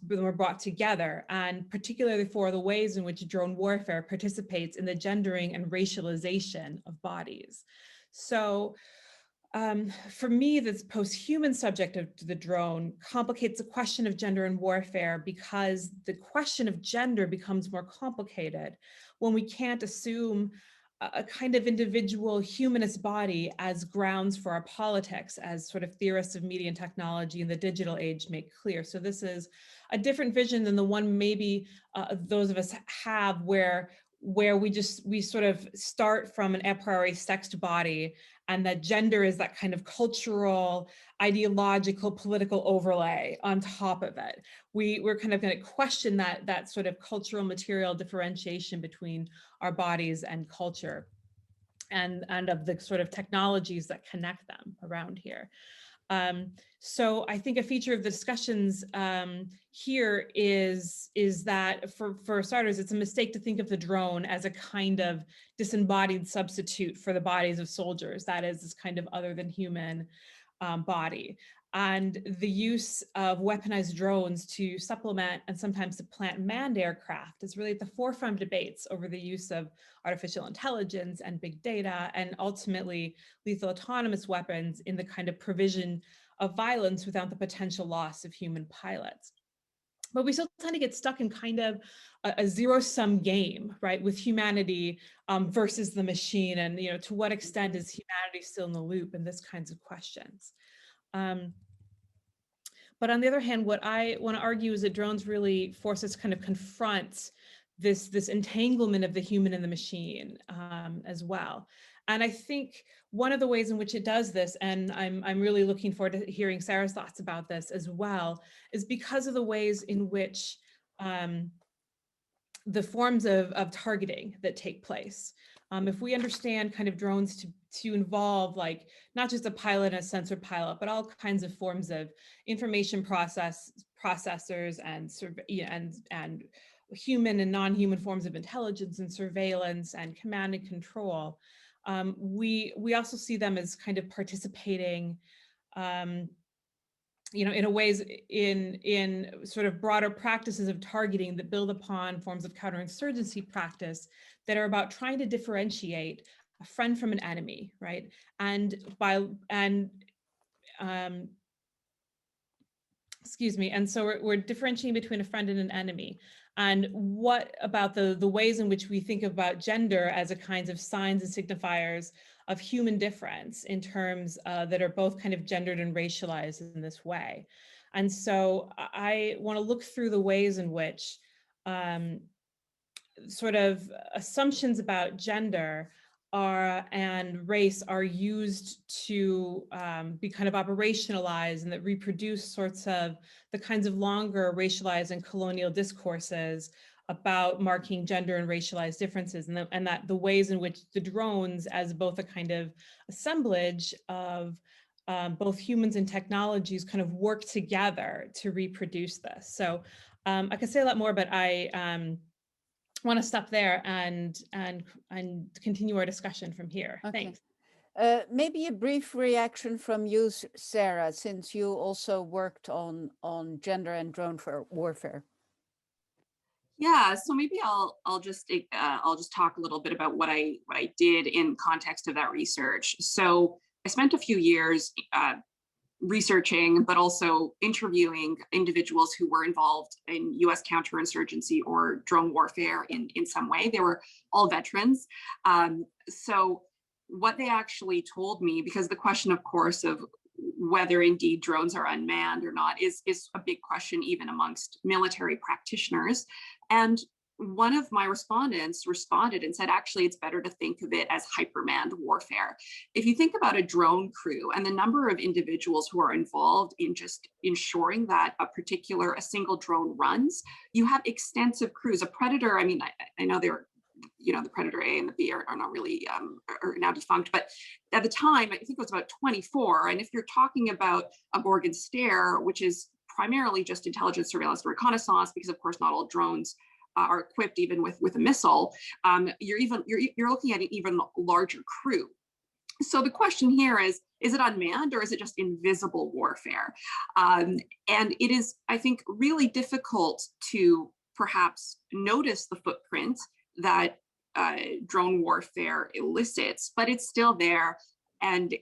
were brought together, and particularly for the ways in which drone warfare participates in the gendering and racialization of bodies. So for me, this post-human subject of the drone complicates the question of gender and warfare, because the question of gender becomes more complicated when we can't assume a kind of individual humanist body as grounds for our politics, as sort of theorists of media and technology in the digital age make clear. So this is a different vision than the one maybe those of us have, where we sort of start from an a priori sexed body, and that gender is that kind of cultural, ideological, political overlay on top of it. We're kind of going to question that sort of cultural material differentiation between our bodies and culture, and of the sort of technologies that connect them around here. So I think a feature of the discussions here is that for starters, it's a mistake to think of the drone as a kind of disembodied substitute for the bodies of soldiers. That is this kind of other than human body. And the use of weaponized drones to supplement and sometimes supplant manned aircraft is really at the forefront of debates over the use of artificial intelligence and big data, and ultimately lethal autonomous weapons in the kind of provision of violence without the potential loss of human pilots. But we still tend to get stuck in kind of a zero-sum game, right, with humanity versus the machine, and, you know, to what extent is humanity still in the loop, and this kinds of questions. But on the other hand, what I want to argue is that drones really force us to kind of confront this entanglement of the human and the machine as well. And I think one of the ways in which it does this, and I'm really looking forward to hearing Sarah's thoughts about this as well, is because of the ways in which the forms of targeting that take place. If we understand kind of drones to involve like not just a pilot and a sensor pilot, but all kinds of forms of information processors and human and non-human forms of intelligence and surveillance and command and control, we also see them as kind of participating in a ways in sort of broader practices of targeting that build upon forms of counterinsurgency practice that are about trying to differentiate a friend from an enemy, right? Excuse me. And so we're differentiating between a friend and an enemy. And what about the ways in which we think about gender as a kinds of signs and signifiers of human difference in terms that are both kind of gendered and racialized in this way? And so I want to look through the ways in which sort of assumptions about gender and race are used to be kind of operationalized and that reproduce sorts of the kinds of longer racialized and colonial discourses about marking gender and racialized differences, and that the ways in which the drones as both a kind of assemblage of both humans and technologies kind of work together to reproduce this. So I could say a lot more, but I want to stop there and continue our discussion from here. Okay. Thanks. Maybe a brief reaction from you, Sarah, since you also worked on gender and drone warfare. Yeah, so maybe I'll just talk a little bit about what I did in context of that research. So I spent a few years researching, but also interviewing individuals who were involved in US counterinsurgency or drone warfare in some way. They were all veterans. So what they actually told me, because the question, of course, of whether indeed drones are unmanned or not is a big question even amongst military practitioners. And one of my respondents responded and said, actually, it's better to think of it as hypermanned warfare. If you think about a drone crew and the number of individuals who are involved in just ensuring that a single drone runs, you have extensive crews. A Predator, I mean, I know they're, the Predator A and the B are not really, are now defunct, but at the time, I think it was about 24. And if you're talking about a Gorgon Stare, which is primarily just intelligence, surveillance, and reconnaissance, because of course, not all drones are equipped even with a missile, you're looking at an even larger crew. So the question here is it unmanned or is it just invisible warfare? And it is, I think, really difficult to perhaps notice the footprint that drone warfare elicits, but it's still there. And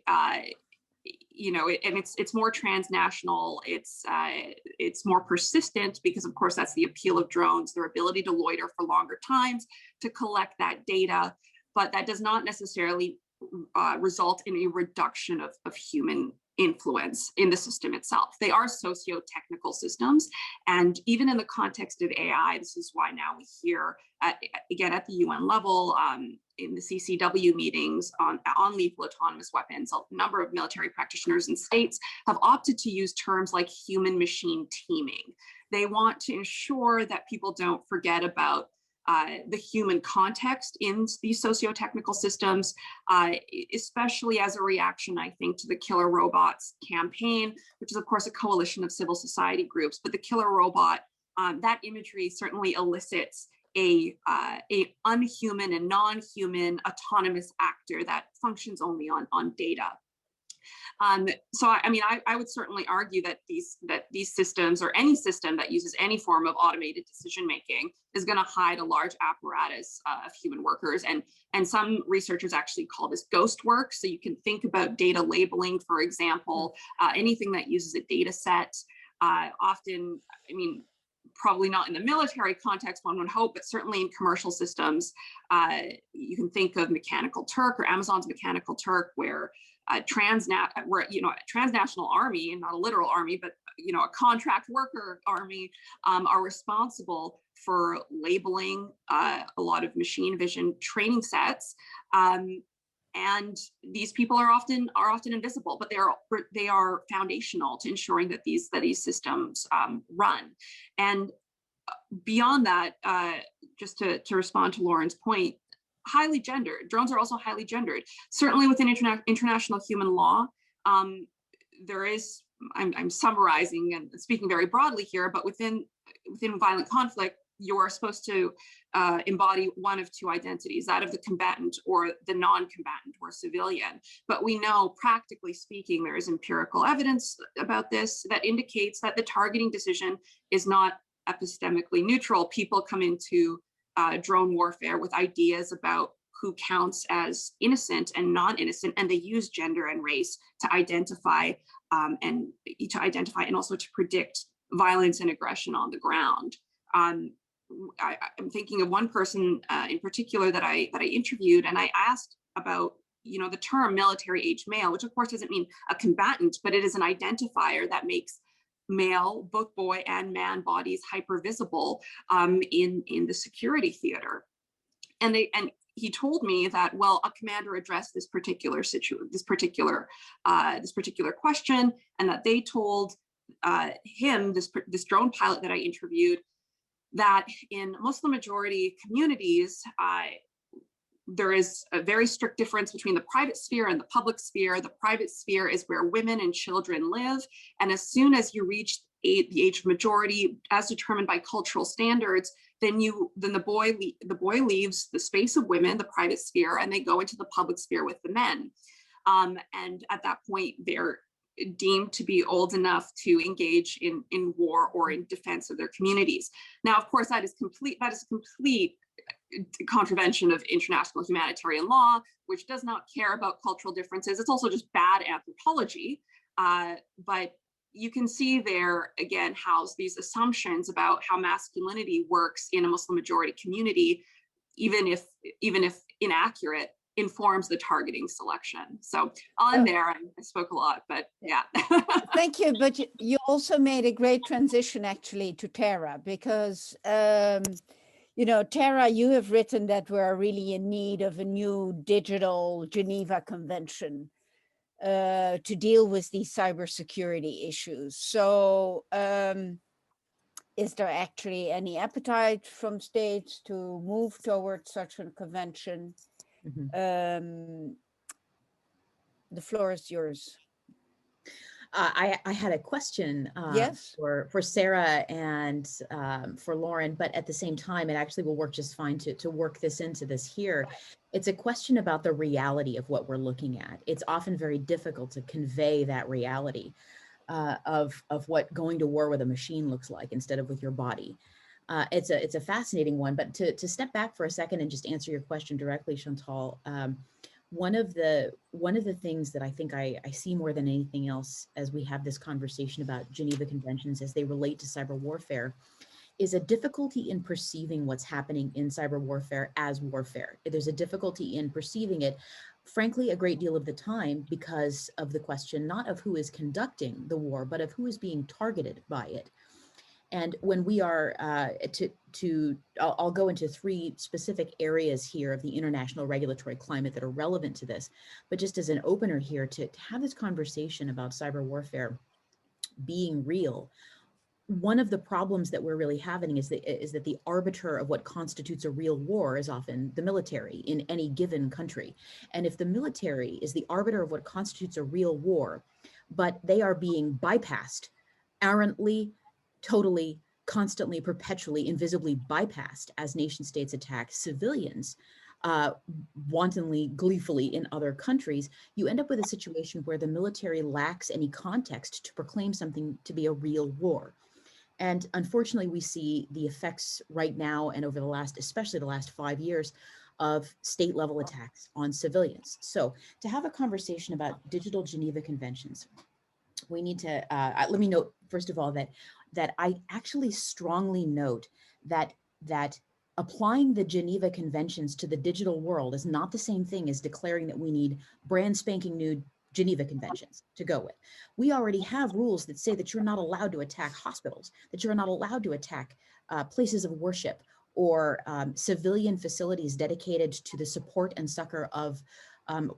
it's more transnational. It's more persistent because, of course, that's the appeal of drones, their ability to loiter for longer times, to collect that data. But that does not necessarily result in a reduction of human influence in the system itself. They are socio-technical systems. And even in the context of AI, this is why now we hear, again, at the UN level, in the CCW meetings on lethal autonomous weapons, a number of military practitioners and states have opted to use terms like human-machine teaming. They want to ensure that people don't forget about the human context in these socio-technical systems, especially as a reaction, I think, to the Killer Robots campaign, which is, of course, a coalition of civil society groups. But the killer robot, that imagery certainly elicits a unhuman and non-human autonomous actor that functions only on data. So I mean, I would certainly argue that these systems, or any system that uses any form of automated decision making, is going to hide a large apparatus of human workers. And some researchers actually call this ghost work. So you can think about data labeling, for example, anything that uses a data set. Often, I mean, probably not in the military context, one would hope, but certainly in commercial systems, you can think of Mechanical Turk or Amazon's Mechanical Turk, where a transnational army, not a literal army, but a contract worker army, are responsible for labeling a lot of machine vision training sets. And these people are often invisible, but they are foundational to ensuring that these systems run. And beyond that, just to respond to Lauren's point, highly gendered. Drones are also highly gendered. Certainly within international human law, there is, I'm summarizing and speaking very broadly here, but within violent conflict, you're supposed to embody one of two identities, that of the combatant or the non-combatant or civilian. But we know, practically speaking, there is empirical evidence about this that indicates that the targeting decision is not epistemically neutral. People come into drone warfare with ideas about who counts as innocent and non-innocent, and they use gender and race to identify and also to predict violence and aggression on the ground. I'm thinking of one person in particular that I interviewed, and I asked about the term military age male, which of course doesn't mean a combatant, but it is an identifier that makes male, both boy and man bodies hypervisible in the security theater. And he told me that, well, a commander addressed this particular question, and that they told him, this drone pilot that I interviewed, that in Muslim majority communities, there is a very strict difference between the private sphere and the public sphere. The private sphere is where women and children live. And as soon as you reach the age of majority, as determined by cultural standards, then the boy leaves the space of women, the private sphere, and they go into the public sphere with the men. And at that point, they're deemed to be old enough to engage in war or in defense of their communities. Now, of course, that is complete contravention of international humanitarian law, which does not care about cultural differences. It's also just bad anthropology. But you can see there, again, how these assumptions about how masculinity works in a Muslim majority community, even if inaccurate, informs the targeting selection. So I'll end there. I spoke a lot, but yeah. Thank you. But you also made a great transition actually to Tara, because Tara, you have written that we're really in need of a new digital Geneva Convention to deal with these cybersecurity issues. So is there actually any appetite from states to move towards such a convention? Mm-hmm. The floor is yours. I had a question yes, for Sarah and for Lauren, but at the same time, it actually will work just fine to work this into this here. It's a question about the reality of what we're looking at. It's often very difficult to convey that reality of what going to war with a machine looks like instead of with your body. It's a fascinating one, but to step back for a second and just answer your question directly, Chantal, one of the things that I think I see more than anything else as we have this conversation about Geneva Conventions as they relate to cyber warfare is a difficulty in perceiving what's happening in cyber warfare as warfare. There's a difficulty in perceiving it, frankly, a great deal of the time because of the question not of who is conducting the war, but of who is being targeted by it. And when we are I'll go into three specific areas here of the international regulatory climate that are relevant to this, but just as an opener here to have this conversation about cyber warfare being real, one of the problems that we're really having is that the arbiter of what constitutes a real war is often the military in any given country. And if the military is the arbiter of what constitutes a real war, but they are being bypassed, errantly, totally, constantly, perpetually, invisibly bypassed as nation states attack civilians, wantonly, gleefully in other countries, you end up with a situation where the military lacks any context to proclaim something to be a real war. And unfortunately, we see the effects right now and over the last, especially the last 5 years, of state level attacks on civilians. So to have a conversation about digital Geneva Conventions, we need to, let me note, first of all, that I actually strongly note that applying the Geneva Conventions to the digital world is not the same thing as declaring that we need brand spanking new Geneva Conventions to go with. We already have rules that say that you're not allowed to attack hospitals, that you're not allowed to attack places of worship or civilian facilities dedicated to the support and succor of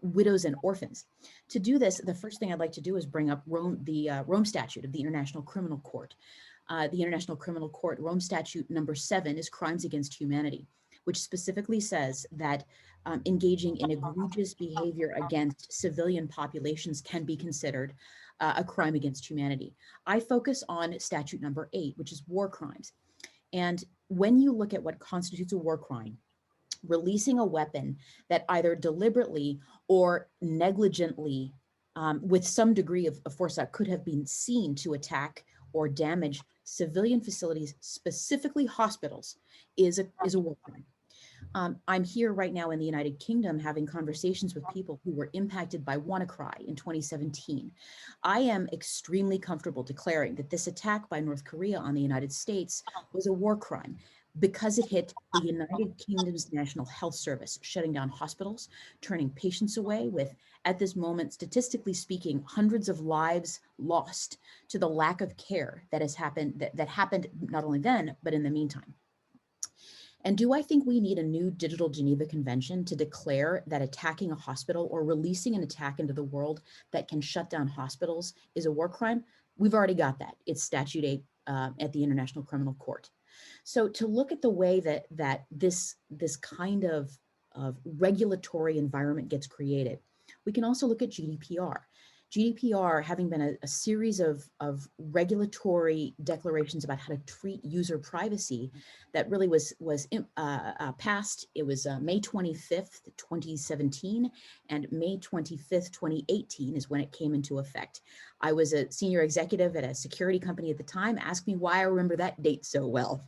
widows and orphans. To do this, the first thing I'd like to do is bring up the Rome Statute of the International Criminal Court. The International Criminal Court, Rome Statute number 7 is crimes against humanity, which specifically says that engaging in egregious behavior against civilian populations can be considered a crime against humanity. I focus on statute number 8, which is war crimes. And when you look at what constitutes a war crime, releasing a weapon that either deliberately or negligently, with some degree of foresight, could have been seen to attack or damage civilian facilities, specifically hospitals, is a war crime. I'm here right now in the United Kingdom having conversations with people who were impacted by WannaCry in 2017. I am extremely comfortable declaring that this attack by North Korea on the United States was a war crime because it hit the United Kingdom's National Health Service, shutting down hospitals, turning patients away with, at this moment, statistically speaking, hundreds of lives lost to the lack of care that has happened, that happened not only then, but in the meantime. And do I think we need a new digital Geneva Convention to declare that attacking a hospital or releasing an attack into the world that can shut down hospitals is a war crime? We've already got that. It's Statute 8 at the International Criminal Court. So to look at the way that this kind of regulatory environment gets created, we can also look at GDPR. GDPR having been a series of regulatory declarations about how to treat user privacy that really was passed. It was May 25th, 2017, and May 25th, 2018 is when it came into effect. I was a senior executive at a security company at the time. Asked me why I remember that date so well.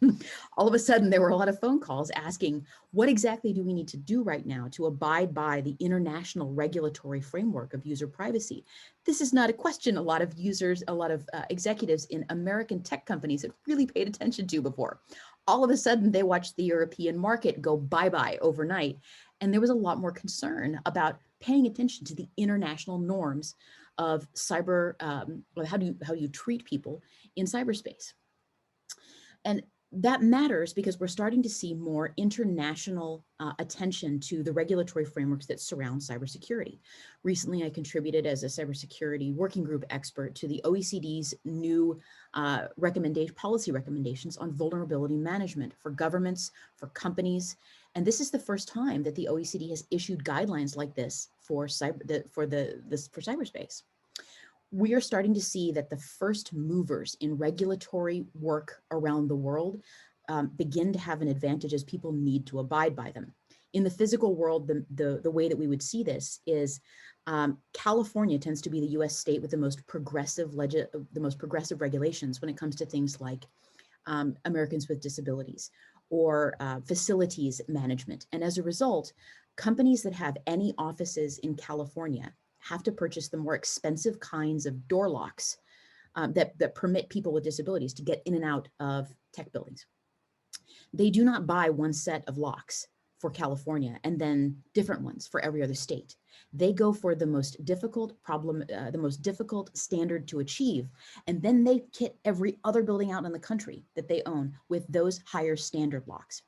All of a sudden, there were a lot of phone calls asking, what exactly do we need to do right now to abide by the international regulatory framework of user privacy? This is not a question a lot of users, a lot of executives in American tech companies have really paid attention to before. All of a sudden, they watched the European market go bye-bye overnight. And there was a lot more concern about paying attention to the international norms of cyber, how you treat people in cyberspace. And that matters because we're starting to see more international attention to the regulatory frameworks that surround cybersecurity. Recently, I contributed as a cybersecurity working group expert to the OECD's new policy recommendations on vulnerability management for governments, for companies. And this is the first time that the OECD has issued guidelines like this for cyberspace. We are starting to see that the first movers in regulatory work around the world begin to have an advantage as people need to abide by them. In the physical world, the way that we would see this is California tends to be the US state with the most progressive regulations when it comes to things like Americans with disabilities or facilities management. And as a result, companies that have any offices in California have to purchase the more expensive kinds of door locks that permit people with disabilities to get in and out of tech buildings. They do not buy one set of locks for California and then different ones for every other state. They go for the most difficult standard to achieve, and then they kit every other building out in the country that they own with those higher standard locks.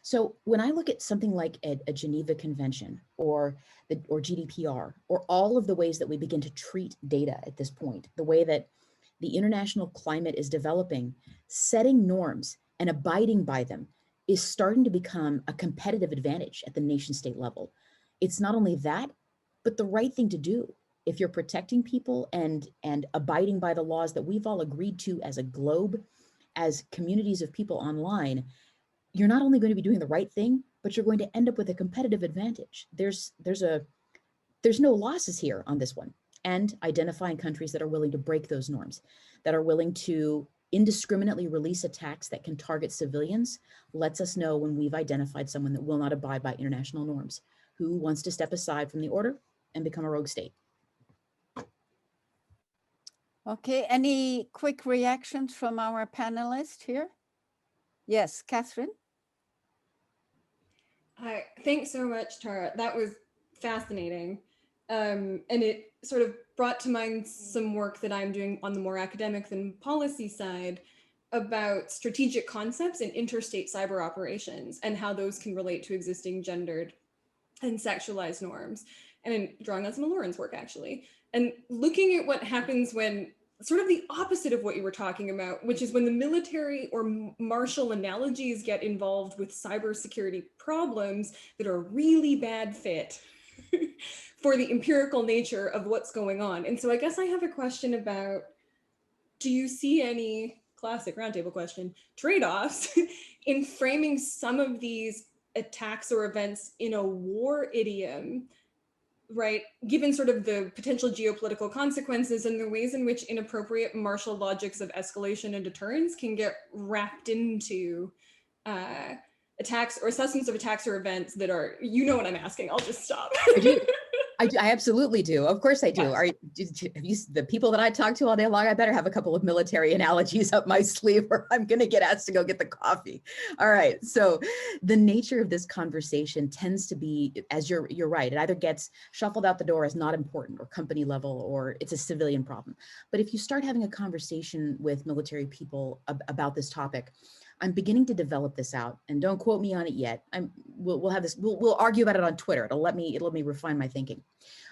So when I look at something like a Geneva Convention or GDPR, or all of the ways that we begin to treat data at this point, the way that the international climate is developing, setting norms and abiding by them is starting to become a competitive advantage at the nation state level. It's not only that, but the right thing to do. If you're protecting people and abiding by the laws that we've all agreed to as a globe, as communities of people online, you're not only going to be doing the right thing, but you're going to end up with a competitive advantage. There's no losses here on this one. And identifying countries that are willing to break those norms, that are willing to indiscriminately release attacks that can target civilians, lets us know when we've identified someone that will not abide by international norms, who wants to step aside from the order and become a rogue state. Okay, any quick reactions from our panelists here? Yes, Catherine. Hi, thanks so much, Tara. That was fascinating. And it sort of brought to mind some work that I'm doing on the more academic than policy side about strategic concepts in interstate cyber operations and how those can relate to existing gendered and sexualized norms. and in drawing on some of Lauren's work actually, and looking at what happens when sort of the opposite of what you were talking about, which is when the military or martial analogies get involved with cybersecurity problems that are a really bad fit for the empirical nature of what's going on. And so I guess I have a question about, do you see any, classic roundtable question, trade-offs in framing some of these attacks or events in a war idiom, right? Given sort of the potential geopolitical consequences and the ways in which inappropriate martial logics of escalation and deterrence can get wrapped into attacks or assessments of attacks or events that are, you know what I'm asking, I'll just stop. I do. I absolutely do. Of course I do. Yes. The people that I talk to all day long, I better have a couple of military analogies up my sleeve or I'm going to get asked to go get the coffee. All right. So the nature of this conversation tends to be, as you're right, it either gets shuffled out the door as not important or company level, or it's a civilian problem. But if you start having a conversation with military people about this topic, I'm beginning to develop this out, and don't quote me on it yet. We'll have this. We'll argue about it on Twitter. It'll let me refine my thinking.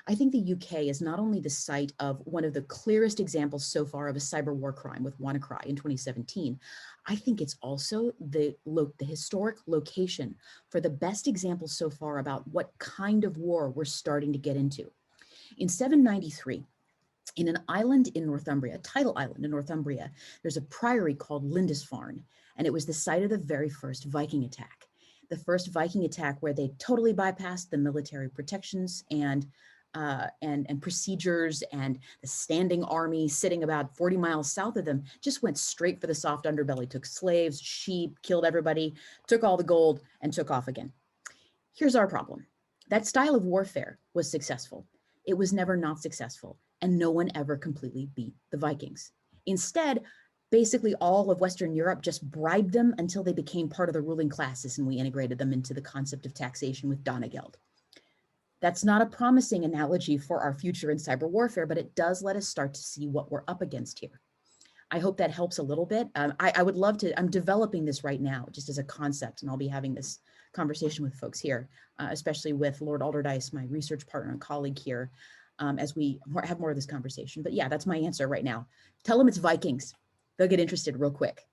I think the UK is not only the site of one of the clearest examples so far of a cyber war crime with WannaCry in 2017. I think it's also the historic location for the best example so far about what kind of war we're starting to get into. In 793. In an island in Northumbria, a tidal island in Northumbria, there's a priory called Lindisfarne, and it was the site of the very first Viking attack. The first Viking attack where they totally bypassed the military protections and procedures, and the standing army sitting about 40 miles south of them just went straight for the soft underbelly, took slaves, sheep, killed everybody, took all the gold, and took off again. Here's our problem. That style of warfare was successful. It was never not successful, and no one ever completely beat the Vikings. Instead, basically all of Western Europe just bribed them until they became part of the ruling classes, and we integrated them into the concept of taxation with Danegeld. That's not a promising analogy for our future in cyber warfare, but it does let us start to see what we're up against here. I hope that helps a little bit. I would love to, I'm developing this right now just as a concept, and I'll be having this conversation with folks here, especially with Lord Alderdice, my research partner and colleague here, as we have more of this conversation. But yeah, that's my answer right now. Tell them it's Vikings. They'll get interested real quick.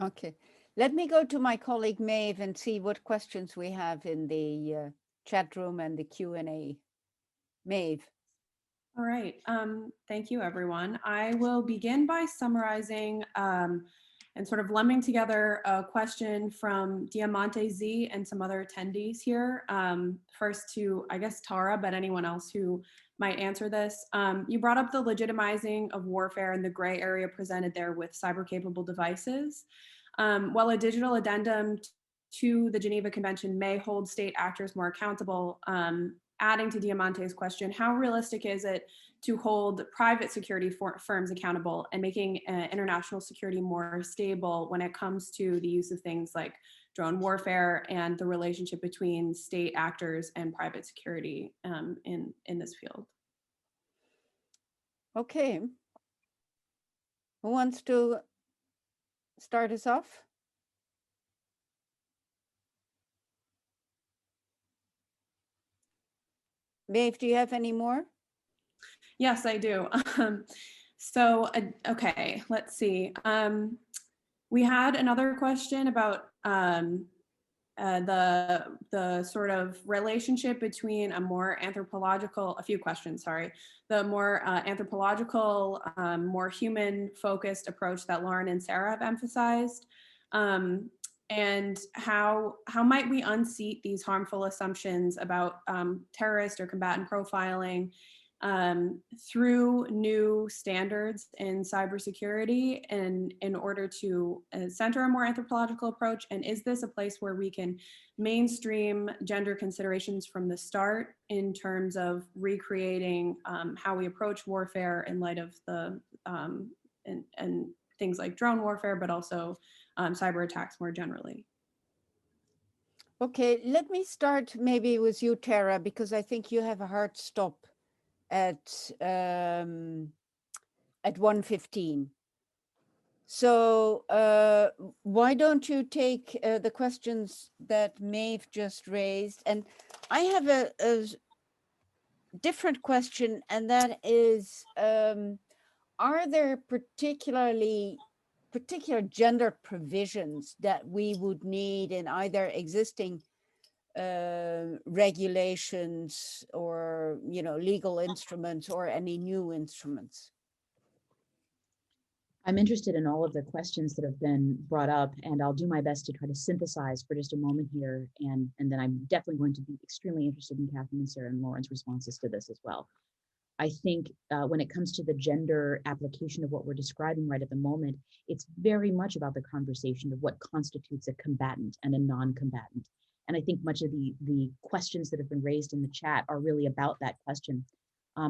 Okay, let me go to my colleague Maeve and see what questions we have in the chat room and the Q&A. Maeve. All right, thank you everyone. I will begin by summarizing and sort of lumping together a question from Diamante Z and some other attendees here. First to, I guess, Tara, but anyone else who might answer this. You brought up the legitimizing of warfare and the gray area presented there with cyber-capable devices. While a digital addendum to the Geneva Convention may hold state actors more accountable, adding to Diamante's question, how realistic is it to hold private security firms accountable and making international security more stable when it comes to the use of things like drone warfare and the relationship between state actors and private security in this field? Okay. Who wants to start us off? Maeve, do you have any more? Yes, I do. Okay, let's see. We had another question about the sort of relationship between a few questions, sorry. The more anthropological, more human-focused approach that Lauren and Sarah have emphasized. And how might we unseat these harmful assumptions about terrorist or combatant profiling through new standards in cybersecurity and in order to center a more anthropological approach? And is this a place where we can mainstream gender considerations from the start in terms of recreating how we approach warfare in light of the and things like drone warfare, but also cyber attacks more generally? Okay, let me start maybe with you, Tara, because I think you have a hard stop at 1:15. So why don't you take the questions that Maeve just raised? And I have different question, and that is, are there particular gender provisions that we would need in either existing regulations or, you know, legal instruments or any new instruments? I'm interested in all of the questions that have been brought up, and I'll do my best to try to synthesize for just a moment here. And then I'm definitely going to be extremely interested in Catherine and Sarah and Lauren's responses to this as well. I think when it comes to the gender application of what we're describing right at the moment, it's very much about the conversation of what constitutes a combatant and a non-combatant. And I think much of the questions that have been raised in the chat are really about that question.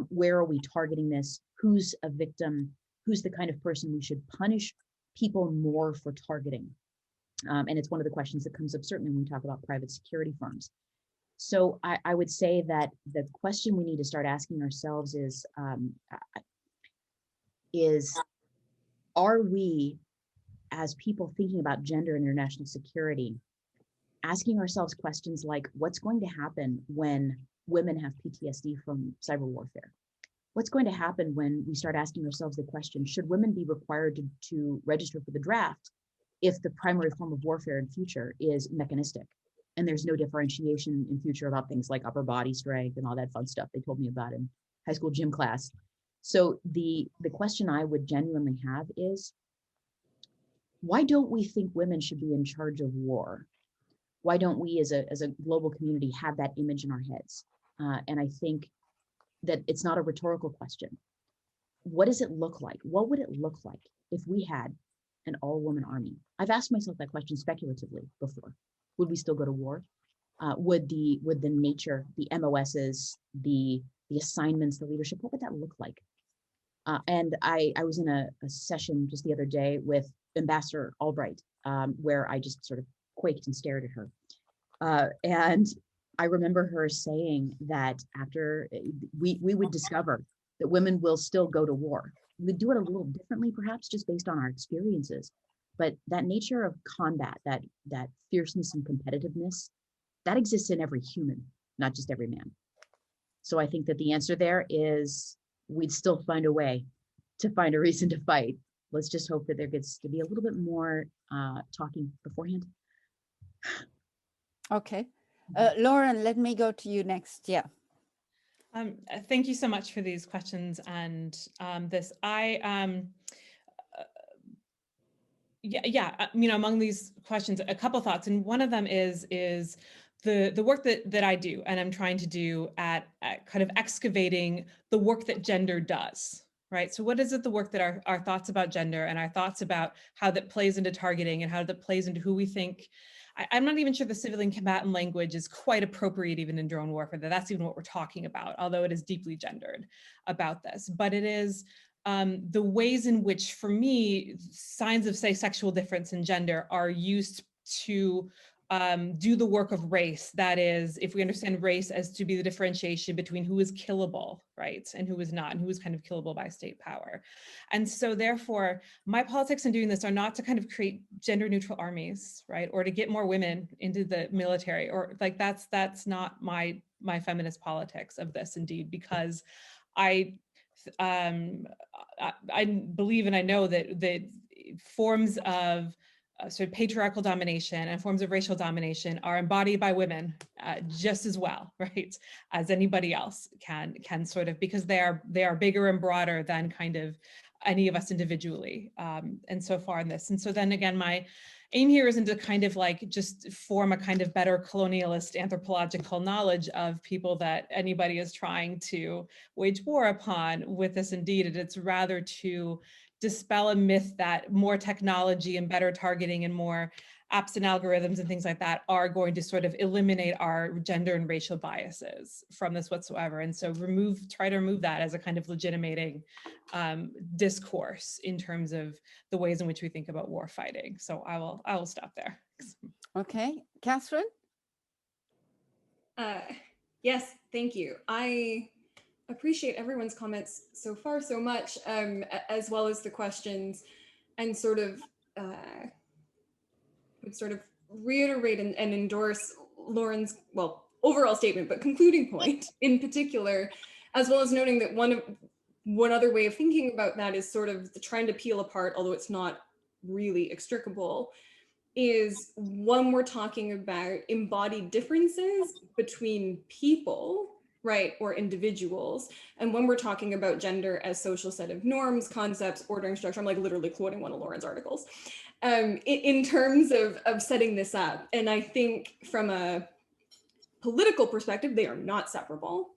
Where are we targeting this? Who's a victim? Who's the kind of person we should punish people more for targeting? And it's one of the questions that comes up certainly when we talk about private security firms. So I would say that the question we need to start asking ourselves is are we, as people thinking about gender and international security, asking ourselves questions like, what's going to happen when women have PTSD from cyber warfare? What's going to happen when we start asking ourselves the question, should women be required to register for the draft if the primary form of warfare in future is mechanistic? And there's no differentiation in future about things like upper body strength and all that fun stuff they told me about in high school gym class. So the question I would genuinely have is, why don't we think women should be in charge of war? Why don't we as a global community have that image in our heads? And I think that it's not a rhetorical question. What does it look like? What would it look like if we had an all-woman army? I've asked myself that question speculatively before. Would we still go to war? Would the nature, the MOSs, the assignments, the leadership, what would that look like? And I was in a session just the other day with Ambassador Albright, where I just sort of quaked and stared at her. And I remember her saying that after we would discover that women will still go to war. We'd do it a little differently, perhaps just based on our experiences. But that nature of combat, that fierceness and competitiveness, that exists in every human, not just every man. So I think that the answer there is we'd still find a way to find a reason to fight. Let's just hope that there gets to be a little bit more talking beforehand. Okay. Lauren, let me go to you next. Yeah. Thank you so much for these questions and this. You know, among these questions, a couple thoughts, and one of them is the work that I do, and I'm trying to do at kind of excavating the work that gender does, right? So what is it, the work that our thoughts about gender and our thoughts about how that plays into targeting and how that plays into who we think. I'm not even sure the civilian combatant language is quite appropriate even in drone warfare, that's even what we're talking about, although it is deeply gendered about this. But it is the ways in which, for me, signs of, say, sexual difference in gender are used to do the work of race. That is, if we understand race as to be the differentiation between who is killable, right, and who is not, and who is kind of killable by state power. And so therefore, my politics in doing this are not to kind of create gender neutral armies, right, or to get more women into the military, or like that's not my feminist politics of this, indeed, because I believe and I know that forms of sort of patriarchal domination and forms of racial domination are embodied by women just as well, right, as anybody else can sort of, because they are bigger and broader than kind of any of us individually, and so far in this. And so then again, my aim here isn't to kind of like just form a kind of better colonialist anthropological knowledge of people that anybody is trying to wage war upon with this, indeed. It's rather to dispel a myth that more technology and better targeting and more apps and algorithms and things like that are going to sort of eliminate our gender and racial biases from this whatsoever. And so try to remove that as a kind of legitimating discourse in terms of the ways in which we think about war fighting. So I will stop there. Okay, Catherine? Yes, thank you. I appreciate everyone's comments so far so much, as well as the questions, and sort of would sort of reiterate and endorse Lauren's, well, overall statement, but concluding point in particular, as well as noting that one other way of thinking about that is sort of trying to peel apart, although it's not really extricable, is when we're talking about embodied differences between people, right, or individuals, and when we're talking about gender as social set of norms, concepts, ordering structure. I'm like literally quoting one of Lauren's articles, in terms of setting this up. And I think from a political perspective, they are not separable,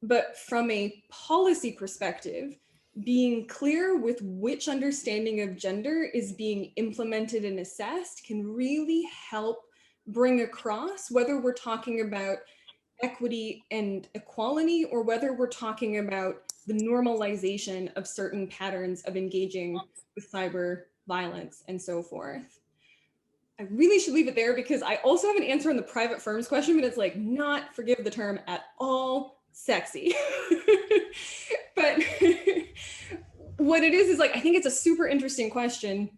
but from a policy perspective, being clear with which understanding of gender is being implemented and assessed can really help bring across whether we're talking about equity and equality or whether we're talking about the normalization of certain patterns of engaging with cyber violence and so forth. I really should leave it there because I also have an answer on the private firms question, but it's like not, forgive the term, at all sexy. But what it is like, I think it's a super interesting question.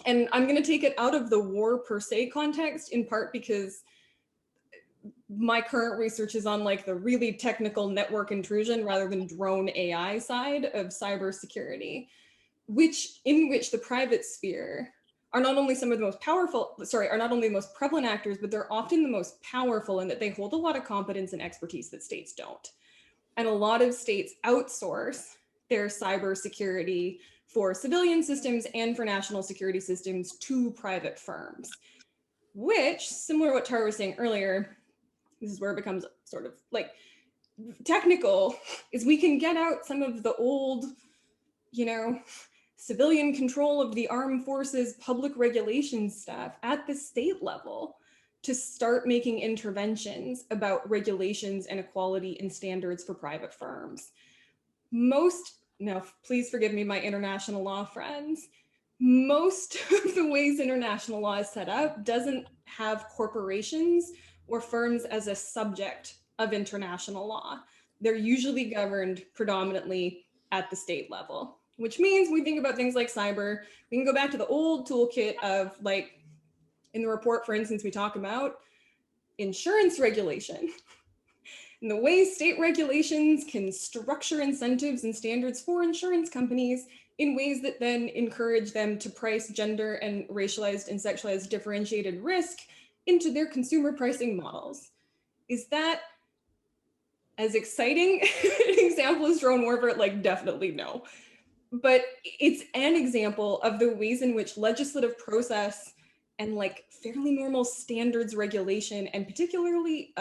And I'm going to take it out of the war per se context, in part because my current research is on like the really technical network intrusion rather than drone AI side of cybersecurity, in which the private sphere are not only some of the most powerful, are not only the most prevalent actors, but they're often the most powerful in that they hold a lot of competence and expertise that states don't. And a lot of states outsource their cybersecurity for civilian systems and for national security systems to private firms, which, similar to what Tara was saying earlier, this is where it becomes sort of like technical, is we can get out some of the old, civilian control of the armed forces, public regulation stuff at the state level to start making interventions about regulations and equality and standards for private firms. Now, please forgive me, my international law friends, most of the ways international law is set up doesn't have corporations or firms as a subject of international law. They're usually governed predominantly at the state level, which means we think about things like cyber. We can go back to the old toolkit of, like, in the report, for instance, we talk about insurance regulation and the way state regulations can structure incentives and standards for insurance companies in ways that then encourage them to price gender and racialized and sexualized differentiated risk into their consumer pricing models. Is that as exciting an example as drone warfare? Like, definitely no. But it's an example of the ways in which legislative process and like fairly normal standards regulation, and particularly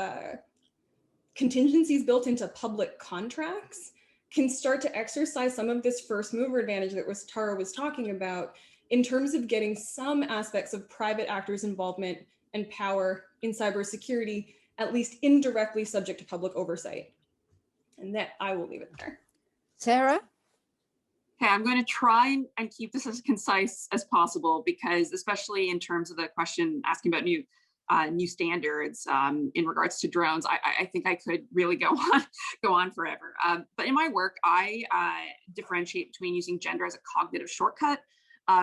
contingencies built into public contracts, can start to exercise some of this first mover advantage that Tara was talking about in terms of getting some aspects of private actors' involvement and power in cybersecurity, at least indirectly subject to public oversight. And that I will leave it there. Sarah? Okay, I'm going to try and keep this as concise as possible, because especially in terms of the question asking about new standards in regards to drones, I think I could really go on forever. But in my work, I differentiate between using gender as a cognitive shortcut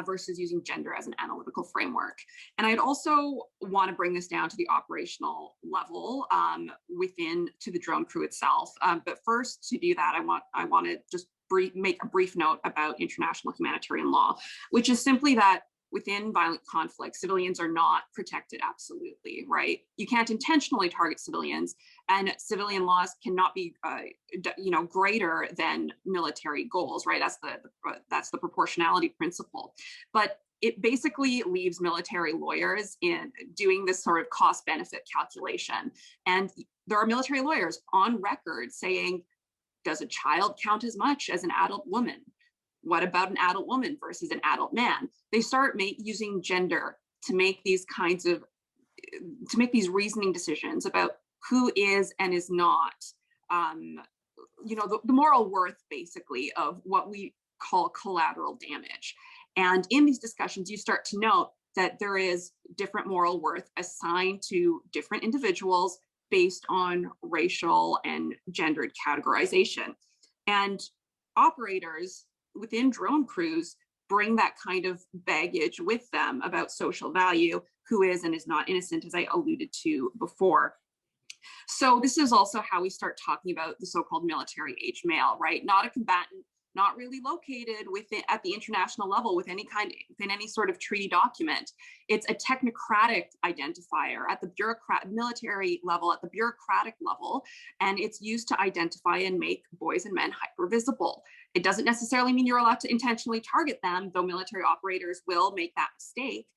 versus using gender as an analytical framework. And I'd also want to bring this down to the operational level to the drone crew itself. But first, to do that, I want to just make a brief note about international humanitarian law, which is simply that within violent conflict, civilians are not protected absolutely, right? You can't intentionally target civilians, and civilian laws cannot be, greater than military goals, right? That's the proportionality principle. But it basically leaves military lawyers in doing this sort of cost-benefit calculation. And there are military lawyers on record saying, does a child count as much as an adult woman? What about an adult woman versus an adult man? They start using gender to make these reasoning decisions about who is and is not, the moral worth, basically, of what we call collateral damage. And in these discussions, you start to note that there is different moral worth assigned to different individuals based on racial and gendered categorization. And operators within drone crews bring that kind of baggage with them about social value, who is and is not innocent, as I alluded to before. So this is also how we start talking about the so-called military age male, right? Not a combatant, not really located within at the international level within any sort of treaty document. It's a technocratic identifier at the military level, at the bureaucratic level, and it's used to identify and make boys and men hypervisible. It doesn't necessarily mean you're allowed to intentionally target them, though military operators will make that mistake.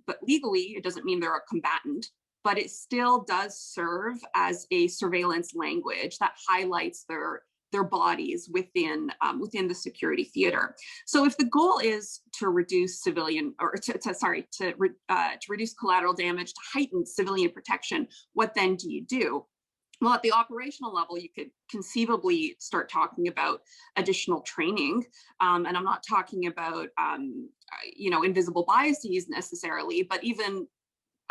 But legally, it doesn't mean they're a combatant, but it still does serve as a surveillance language that highlights their bodies within the security theater. So if the goal is to reduce civilian, or to reduce collateral damage, to heighten civilian protection, what then do you do? Well, at the operational level, you could conceivably start talking about additional training. And I'm not talking about, invisible biases necessarily, but even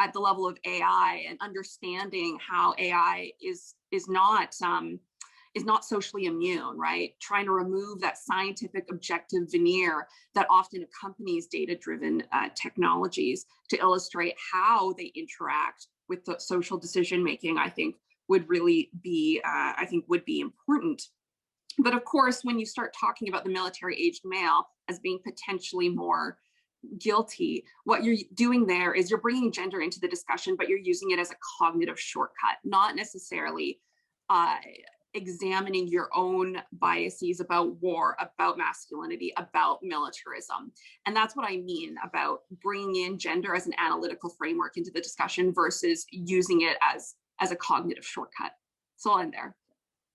at the level of AI and understanding how AI is not socially immune, right? Trying to remove that scientific objective veneer that often accompanies data-driven technologies to illustrate how they interact with the social decision-making, I think would really be, would be important. But of course, when you start talking about the military-aged male as being potentially more guilty, what you're doing there is you're bringing gender into the discussion, but you're using it as a cognitive shortcut, not necessarily examining your own biases about war, about masculinity, about militarism. And that's what I mean about bringing in gender as an analytical framework into the discussion versus using it as a cognitive shortcut. So I'll end there.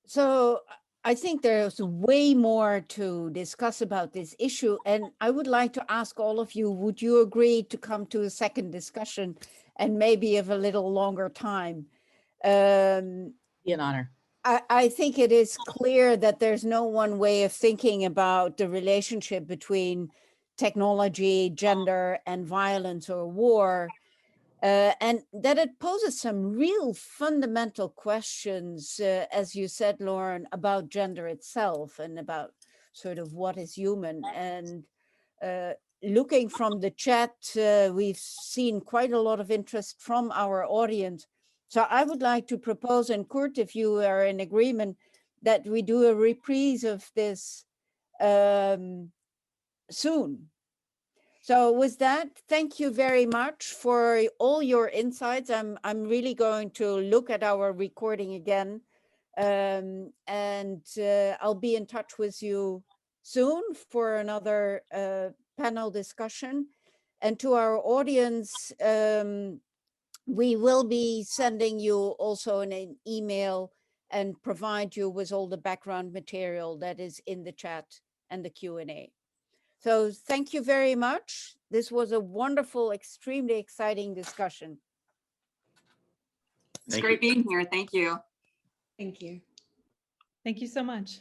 So I think there's way more to discuss about this issue. And I would like to ask all of you, would you agree to come to a second discussion and maybe of a little longer time? Be an honor. I think it is clear that there's no one way of thinking about the relationship between technology, gender, and violence or war. And that it poses some real fundamental questions, as you said, Lauren, about gender itself and about sort of what is human. And looking from the chat, we've seen quite a lot of interest from our audience. So I would like to propose, and Kurt, if you are in agreement, that we do a reprise of this soon. So with that, thank you very much for all your insights. I'm really going to look at our recording again, and I'll be in touch with you soon for another panel discussion. And to our audience, we will be sending you also an email and provide you with all the background material that is in the chat and the Q&A. So thank you very much. This was a wonderful, extremely exciting discussion. It's great being here. Thank you. Thank you. Thank you so much.